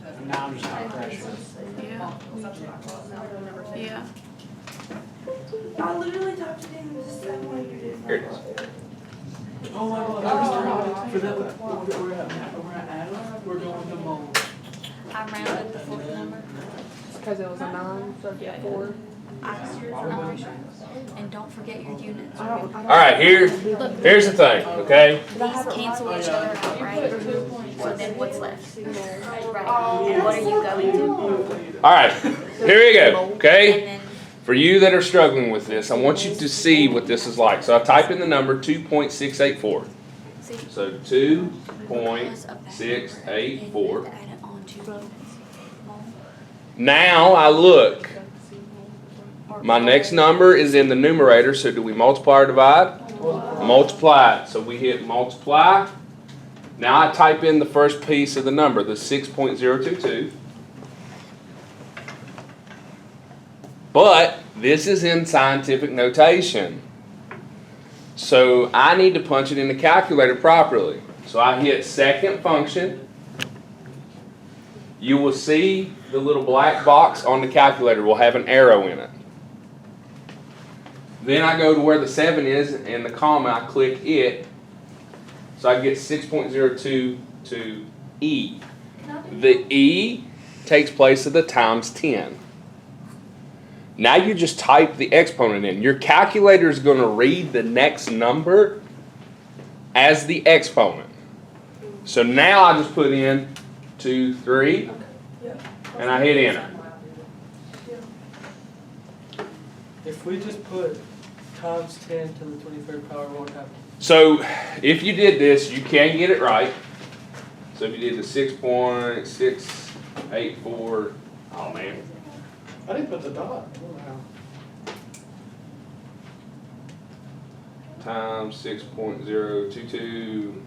And now I'm just not crashing. Yeah. I literally talked to him the same way you did. Here it is. Oh my God, for that, we're at Adam, we're going to Mold. I rounded the fourth number. Because it was a 9, so it'd be a 4. And don't forget your units. Alright, here's the thing, okay? These cancel each other out, right? So then what's left? Right. And what are you going to? Alright, here we go, okay? And then For you that are struggling with this, I want you to see what this is like. So I type in the number 2.684. see. So because of that, 2.684. add it on to units. Now I look. My next number is in the numerator, so do we multiply or divide? Multiply. So we hit multiply. Now I type in the first piece of the number, the 6.022. But this is in scientific notation. So I need to punch it in the calculator properly. So I hit second function. You will see the little black box on the calculator will have an arrow in it. Then I go to where the 7 is and the comma, I click it. So I get 6.022 E. The E takes place of the times 10. Now you just type the exponent in. Your calculator is going to read the next number as the exponent. So now I just put in 2, 3, and I hit enter. If we just put times 10 to the 23rd power, what happens? So if you did this, you can get it right. So if you did the 6.684, oh man. I didn't put the dot. Wow. Times 6.022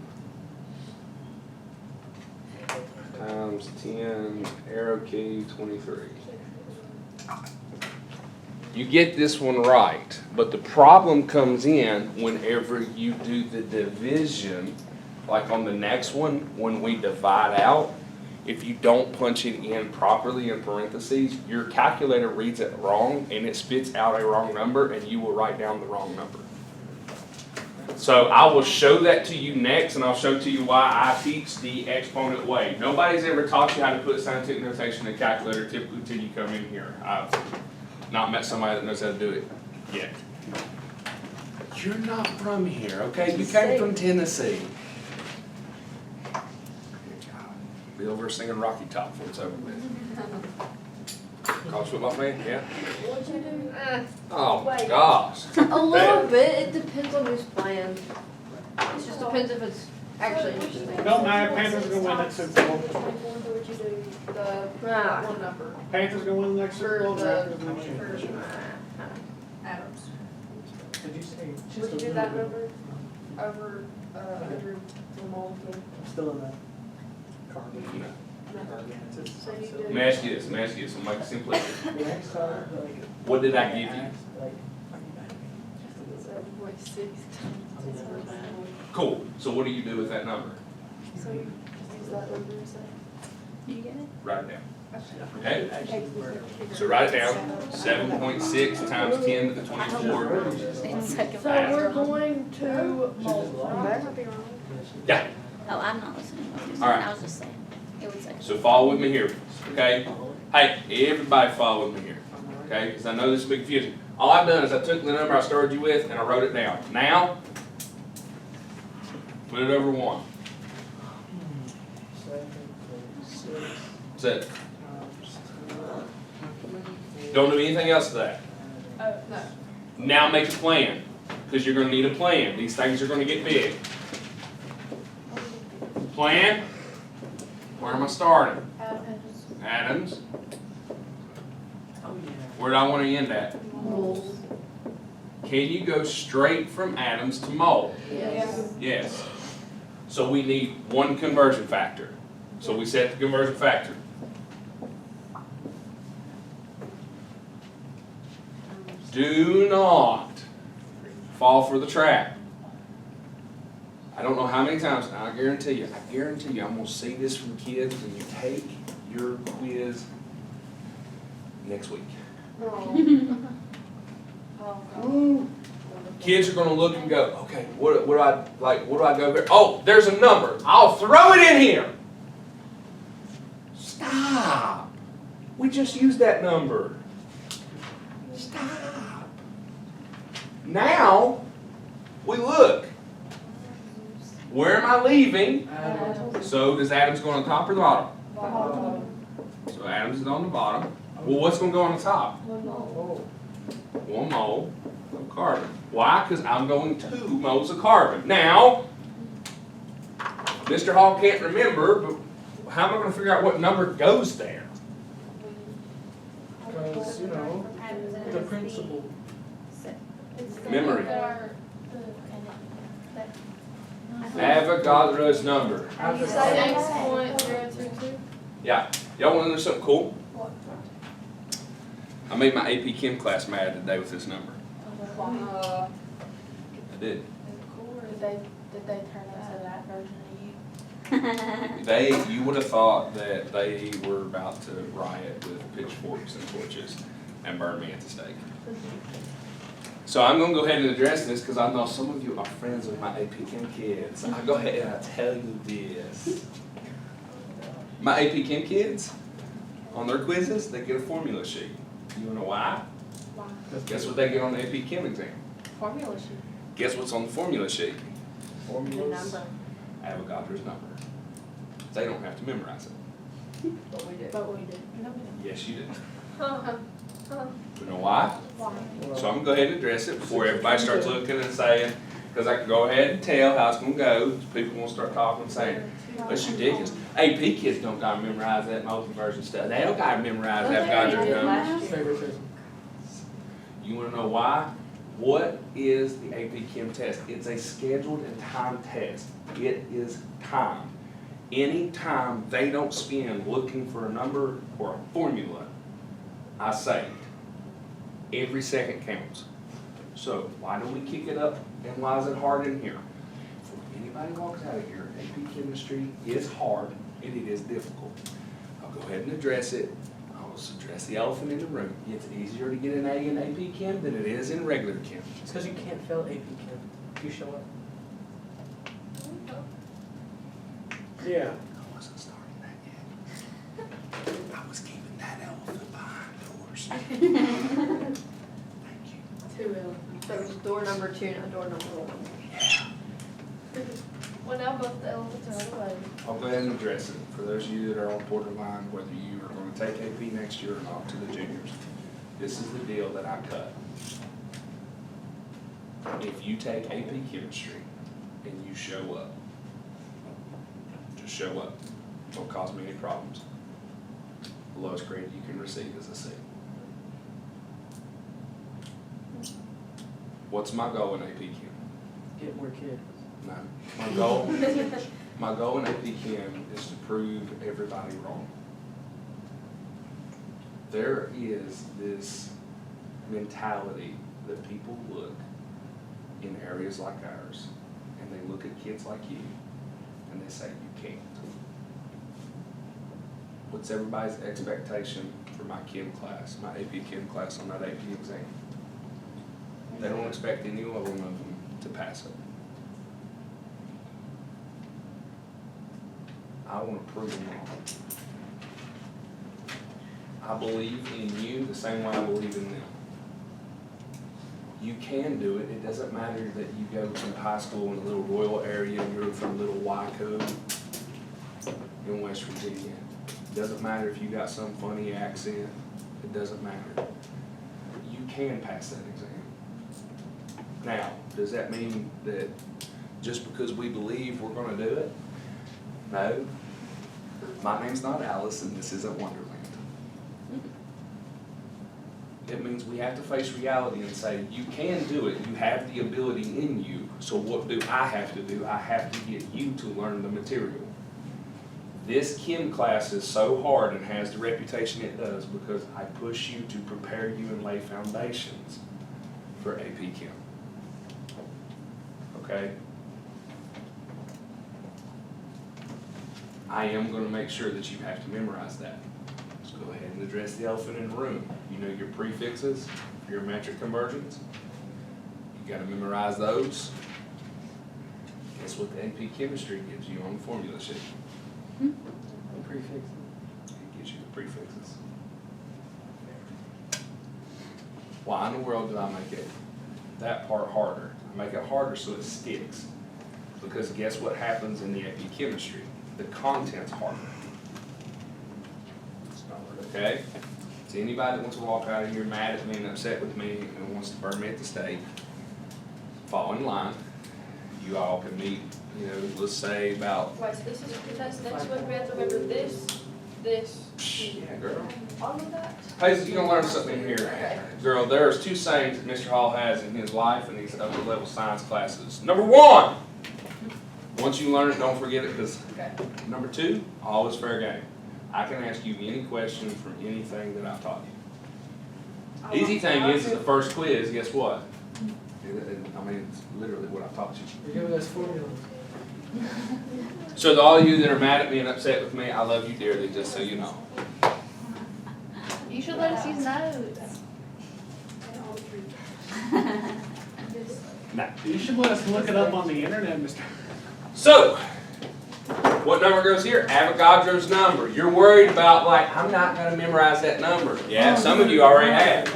times 10, arrow key 23. You get this one right, but the problem comes in whenever you do the division, like on the next one, when we divide out, if you don't punch it in properly in parentheses, your calculator reads it wrong and it spits out a wrong number and you will write down the wrong number. So I will show that to you next, and I'll show to you why I teach the exponent way. Nobody's ever taught you how to put scientific notation in a calculator typically until you come in here. I've not met somebody that knows how to do it yet. You're not from here, okay? You came from Tennessee. Be over singing Rocky Top before it's over with. College football fan? Yeah? What'd you do? Oh my gosh. A little bit, it depends on who's playing. It just depends if it's actually interesting. No, my Panthers gonna win that Super Bowl. What'd you do? The, one number. Panthers gonna win the next Super Bowl. For Raptors gonna win. Adams. Did you say? Would you do that number over, under the mold game? I'm still in that car. So you do. Let me ask you this, I'll make it simpler. Next time, like. What did I give you? Like, 7.6 times. Cool, so what do you do with that number? So you just use that number and say. You get it? Write it down. Okay? So write it down, 7.6 times 10 to the 24. So we're going to mold, right? Yeah, Oh, I'm not listening. All right. I was just saying. It would say. so follow with me here, okay? Hey, everybody follow with me here, okay? Because I know this is a bit confusing. All I've done is I took the number I started you with and I wrote it down. Now, put it over 1. That's it. Don't do anything else to that. No. Now make a plan, because you're going to need a plan. These things are going to get big. Plan. Where am I starting? Adams. Where do I want to end at? Mold. Can you go straight from Adams to mole? Yes. Yes. So we need one conversion factor. So we set the conversion factor. Do not fall for the trap. I don't know how many times, and I guarantee you, I'm going to see this from kids when you take your quiz next week. Kids are going to look and go, okay, what do I go here? Oh, there's a number. I'll throw it in here. Stop. We just used that number. Stop. Now, we look. Where am I leaving? So does Adams go on the top or the bottom? Bottom. So Adams is on the bottom. Well, what's going to go on the top? One mole of carbon. Why? Because I'm going 2 moles of carbon. Now, Mr. Hall can't remember, but how am I going to figure out what number goes there? Because, you know, the principle. Memory. Avogadro's number. 6.022. Yeah. Y'all want to know something cool? I made my AP Chem class mad today with this number. I did. Is it cool, or did they turn into that version of you? You would have thought that they were about to riot with pitchforks and torches and burn me at the stake. So I'm going to go ahead and address this because I know some of you are friends with my AP Chem kids. I'll go ahead and I'll tell you this. My AP Chem kids, on their quizzes, they get a formula sheet. You know why? Guess what they get on the AP Chem exam? Formula sheet. Guess what's on the formula sheet? The Formulas. number. Avogadro's number. They don't have to memorize it. But we did. But we did. Yes, you do. Huh. You know why? Why? So I'm gonna go ahead and address it before everybody starts looking and saying, because I can go ahead and tell how it's gonna go. People won't start talking and saying, that's ridiculous. AP kids don't gotta memorize that multi-version stuff. They don't gotta memorize Avogadro's number. Favoritism. You wanna know why? What is the AP Chem test? It's a scheduled and timed test. It is timed. Any time they don't spend looking for a number or a formula, I saved. Every second counts. So why do we kick it up and why is it hard in here? Before anybody walks out of here, AP Chemistry is hard and it is difficult. I'll go ahead and address it. I'll address the elephant in the room. It's easier to get an A in AP Chem than it is in regular Chem. It's because you can't fail AP Chem. You show up. Yeah. I wasn't starting that yet. I was keeping that elephant behind doors. Thank you. 2 elephants. So it was door number 2, not door number 1. Well, now both the elephants are out of the way. I'll go ahead and address it. For those of you that are on borderline, whether you are going to take AP next year or not to the juniors, this is the deal that I cut. If you take AP Chemistry and you show up, just show up, don't cause me any problems. The lowest grade you can receive is a C. What's my goal in AP Chem? Get more kids. No, my goal in AP Chem is to prove everybody wrong. There is this mentality that people look in areas like ours, and they look at kids like you, and they say, you can't. What's everybody's expectation for my Chem class, my AP Chem class on that AP exam? They don't expect any one of them to pass it. I want to prove them wrong. I believe in you the same way I believe in them. You can do it. It doesn't matter that you go to high school in a little rural area and you're from little Waco in West Virginia. It doesn't matter if you got some funny accent. It doesn't matter. You can pass that exam. Now, does that mean that just because we believe we're going to do it? No. My name's not Alice and this isn't Wonderland. It means we have to face reality and say, you can do it, you have the ability in you, so what do I have to do? I have to get you to learn the material. This Chem class is so hard and has the reputation it does because I push you to prepare you and lay foundations for AP Chem. Okay? I am going to make sure that you have to memorize that. Let's go ahead and address the elephant in the room. You know your prefixes, your metric conversions. You got to memorize those. Guess what the AP Chemistry gives you on the formula sheet? Prefix. It gives you the prefixes. Why in the world do I make it that part harder? I make it harder so it sticks. Because guess what happens in the AP Chemistry? The content's harder. Okay? So anybody that wants to walk out of here mad at me and upset with me and wants to burn me at the stake, fall in line. You all can meet, you know, let's say about, Wait, so this is the test next week, we have to remember this, yeah, girl. all of that? Hey, you're gonna learn something in here. Girl, there's 2 sayings that Mr. Hall has in his life in these upper level science classes. Number 1, once you learn it, don't forget it, because number 2, always fair game. I can ask you any question from anything that I've taught you. Easy thing is the first quiz, guess what? I mean, it's literally what I've taught you. You're giving us formulas. So to all you that are mad at me and upset with me, I love you dearly, just so you know. You should let us use notes. Nah. You should let us look it up on the internet, Mr. So, what number goes here? Avogadro's number. You're worried about, like, I'm not going to memorize that number. Yeah, some of you already have.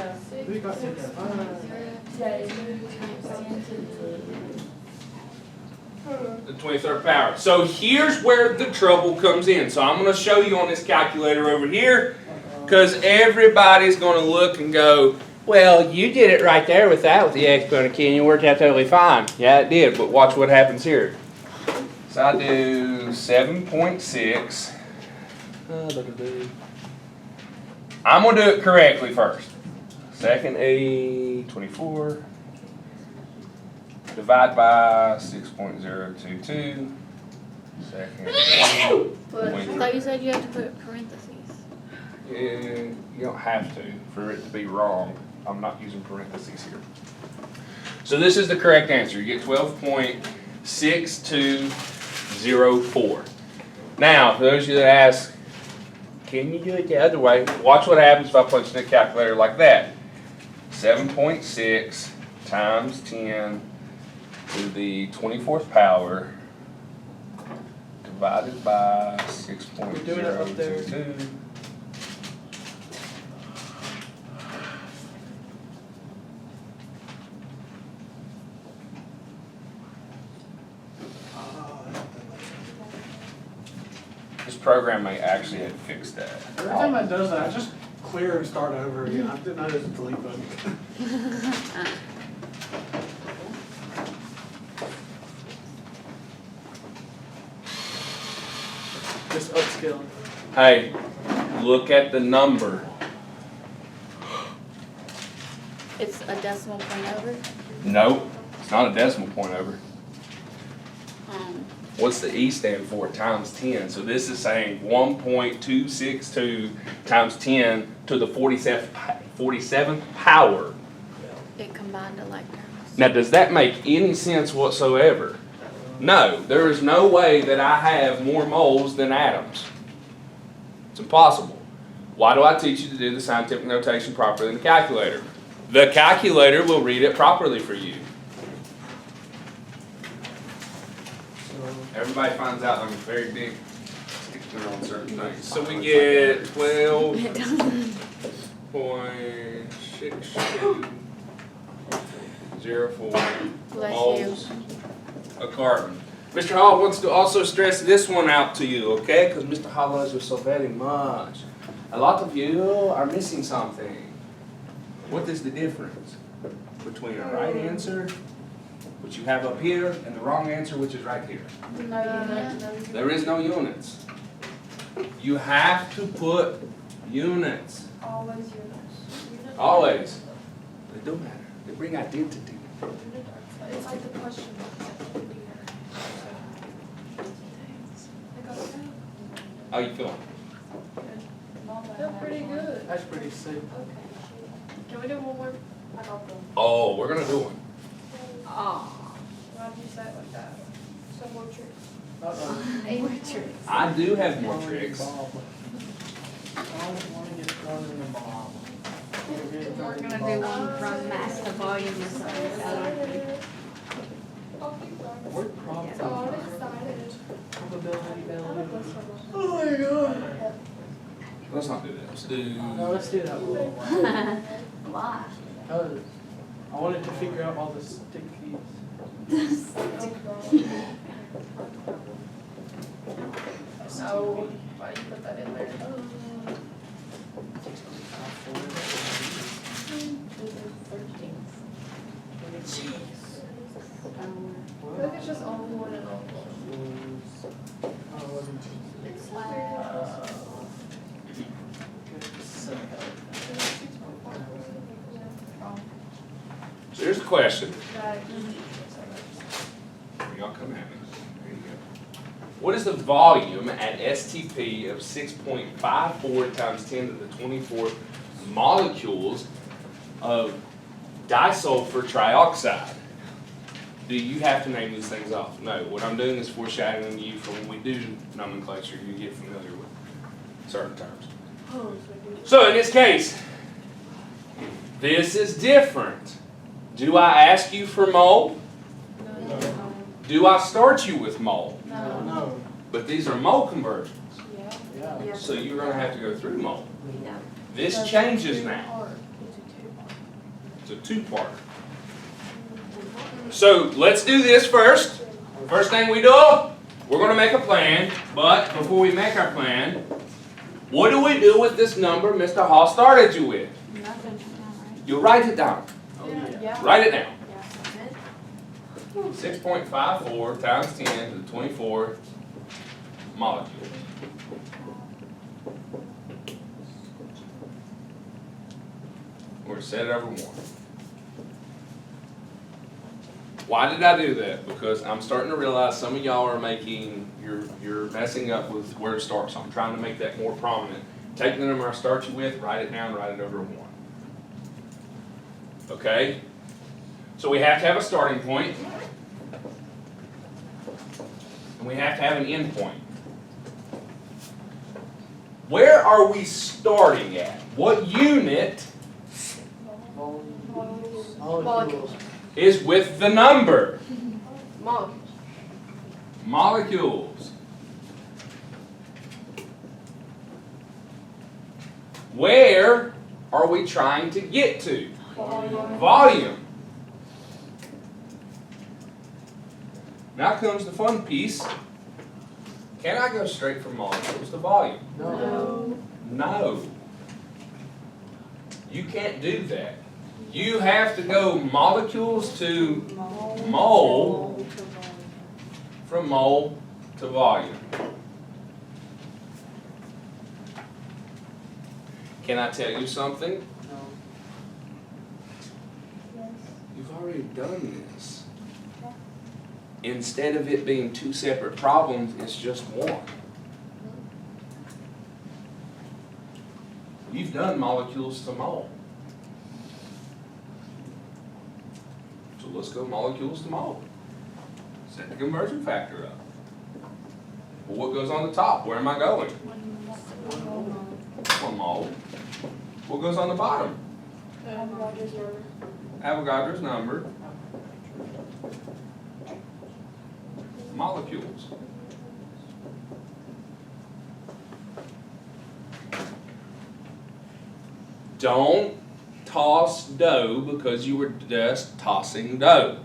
Who's got 10 times 5? The 23rd power. So here's where the trouble comes in. So I'm going to show you on this calculator over here, because everybody's going to look and go, well, you did it right there with the exponent key, and you worked out totally fine. Yeah, it did, but watch what happens here. So I do 7.6. I'm going to do it correctly first. Second 24. Divide by 6.022. Second. I thought you said you had to put parentheses. You don't have to for it to be wrong. I'm not using parentheses here. So this is the correct answer. You get 12.6204. Now, for those of you that ask, can you do it the other way? Watch what happens if I punch in the calculator like that. 7.6 times 10 to the 24th power divided by 6.022. This program may actually have fixed that. Every time it does that, I just clear and start over again. I didn't know there's a delete button. Just upscale. Hey, look at the number. It's a decimal point over. Nope, it's not a decimal point over. Um, What's the E stand for? Times 10. So this is saying 1.262 times 10 to the 47th power. it combined electrons. Now, does that make any sense whatsoever? No, there is no way that I have more moles than atoms. It's impossible. Why do I teach you to do the scientific notation properly in the calculator? The calculator will read it properly for you. Everybody finds out I'm very big stickler on certain things. So we get 12.6204 Bless moles of carbon. Mr. Hall wants to also stress this one out to you, okay? Because Mr. Hall loves you so very much. A lot of you are missing something. What is the difference between a right answer, which you have up here, and the wrong answer, which is right here? There is no units. You have to put units. Always units. Always. They don't matter. They bring identity. It's like the question. How you feeling? Feel pretty good. That's pretty sick. Can we do one more? I got them. Oh, we're gonna do one. Why'd you say it like that? Some more tricks. Uh-oh. Eight more tricks. I do have more tricks. I don't wanna get thrown in the bomb. We're gonna do one from mass to volume or something. What problem? So I'm excited. Probability value. Oh my god. Let's not do that. Let's do. No, let's do that one. Why? I wanted to figure out all the stick keys. So, why do you put that in there? I think it's just all one and all one. So here's the question. Right. Y'all come at me. There you go. What is the volume at STP of 6.54 times 10 to the 24th molecules of disulfur trioxide? Do you have to name these things off? No. What I'm doing is foreshadowing you for when we do nomenclature, you get familiar with certain terms. So in this case, this is different. Do I ask you for mole? No. Do I start you with mole? No. No. But these are mole conversions. Yeah. Yeah. So you're going to have to go through mole. Yeah. This changes now. It's a two-parter. So let's do this first. First thing we do, we're going to make a plan. But before we make our plan, what do we do with this number Mr. Hall started you with? Nothing, right? You write it down. Yeah. Write it down. Yeah. 6.54 times 10 to the 24th molecules. We're going to set it over 1. Why did I do that? Because I'm starting to realize some of y'all are making, you're messing up with where to start. So I'm trying to make that more prominent. Take the number I start you with, write it down, write it over 1. Okay? So we have to have a starting point. And we have to have an end point. Where are we starting at? What unit Molecules. is with the number? Molecules. Molecules. Where are we trying to get to? Volume. Now comes the fun piece. Can I go straight from molecules to volume? No. No. You can't do that. You have to go molecules to mole, from mole to volume. Can I tell you something? No. You've already done this. Instead of it being 2 separate problems, it's just one. You've done molecules to mole. So let's go molecules to mole. Set the conversion factor up. Well, what goes on the top? Where am I going? 1 mole. What goes on the bottom? Avogadro's number. Molecules. Don't toss dough because you were just tossing dough.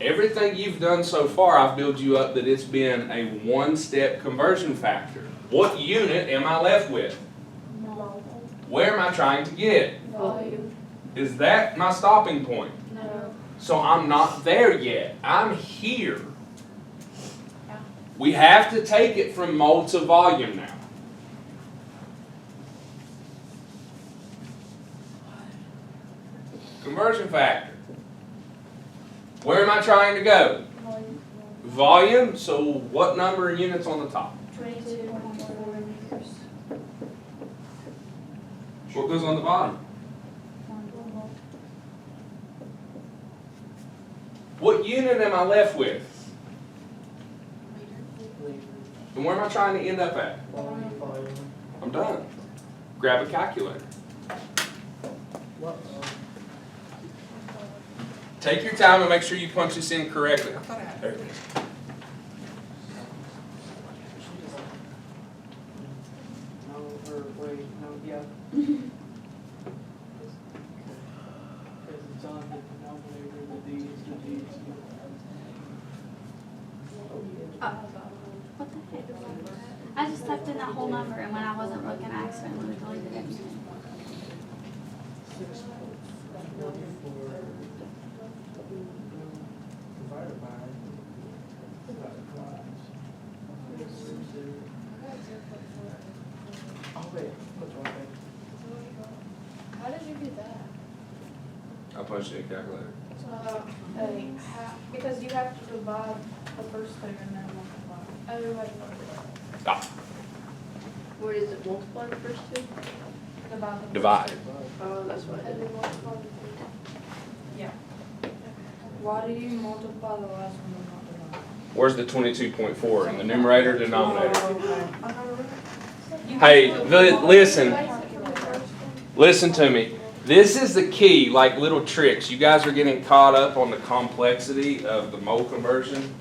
Everything you've done so far, I've built you up that it's been a 1-step conversion factor. What unit am I left with? Where am I trying to get? Volume. Is that my stopping point? No. So I'm not there yet. I'm here. We have to take it from mole to volume now. Conversion factor. Where am I trying to go? Volume. So what number of units on the top? 22.4 meters. What goes on the bottom? What unit am I left with? And where am I trying to end up at? I'm done. Grab a calculator. Take your time and make sure you punch this in correctly. I thought I had, there it is. No, or wait, no, yeah. Because it's on the denominator, the D is the D. What the heck? I just typed in that whole number, and when I wasn't looking, I accidentally deleted everything. Divided by. Oh, wait, what's wrong? How did you do that? I punched it in a calculator. Because you have to divide the first thing and then multiply. Everybody Ah, Where does it multiply the first 2? divide the. divide. Oh, that's what I And did. then multiply the. Yeah. Why do you multiply the last one and not divide? Where's the 22.4 in the numerator, denominator? You Hey, can- listen. Basically, the first one. Listen to me. This is the key, like little tricks. You guys are getting caught up on the complexity of the mole conversion.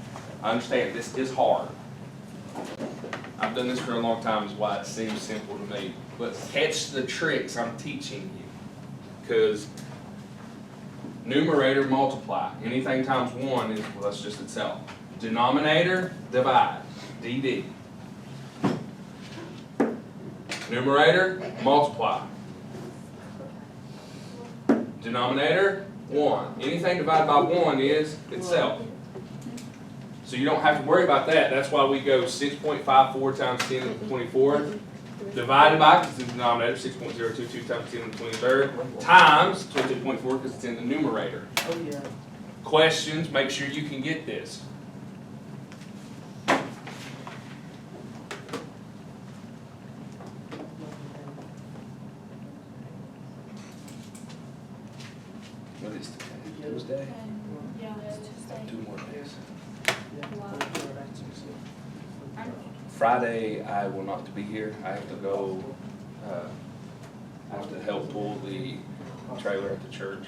I understand this is hard. I've done this for a long time, is why it seems simple to me. But catch the tricks I'm teaching you. because numerator multiply, anything times 1 is, well, that's just itself. Denominator divide, DD. Numerator multiply. Denominator 1. Anything divided by 1 is itself. So you don't have to worry about that. That's why we go 6.54 times 10 to the 24th. Divided by, because it's in the denominator, 6.022 times 10 to the 23rd. Times 22.4 because it's in the numerator. Oh, yeah. Questions, make sure you can get this. What is today? Tuesday? Yeah, it's Tuesday. 2 more days. I'm- Friday, I will not be here. I have to go, I have to help pull the trailer at the church.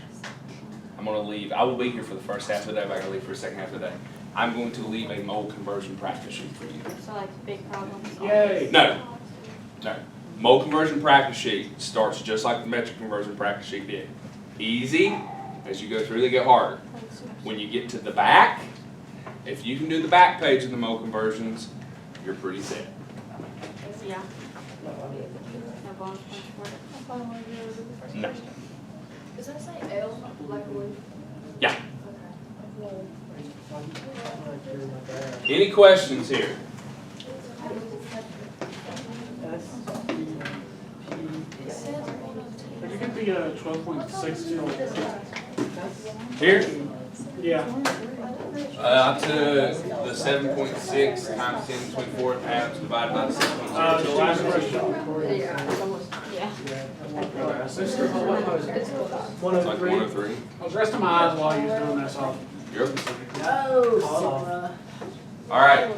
I'm gonna leave. I will be here for the first half of the day, but I'm gonna leave for the second half of the day. I'm going to leave a mold conversion practice sheet for you. So like big problems. Yay. No, no. Mold conversion practice sheet starts just like the metric conversion practice sheet did. Easy. As you go through, they get harder. When you get to the back, if you can do the back page of the mold conversions, you're pretty set. Yeah. No bonus points for it. No. Does that say L, like a leaf? Yeah. Any questions here? Did you get the 12.62? Here? Yeah. I took the 7.6 times 10 to the 24th halves divided by the 6.0. The last question. Yeah, it's almost. Yeah. It's like 103. I was resting my eyes while you was doing that, so. You're up. Oh, All right.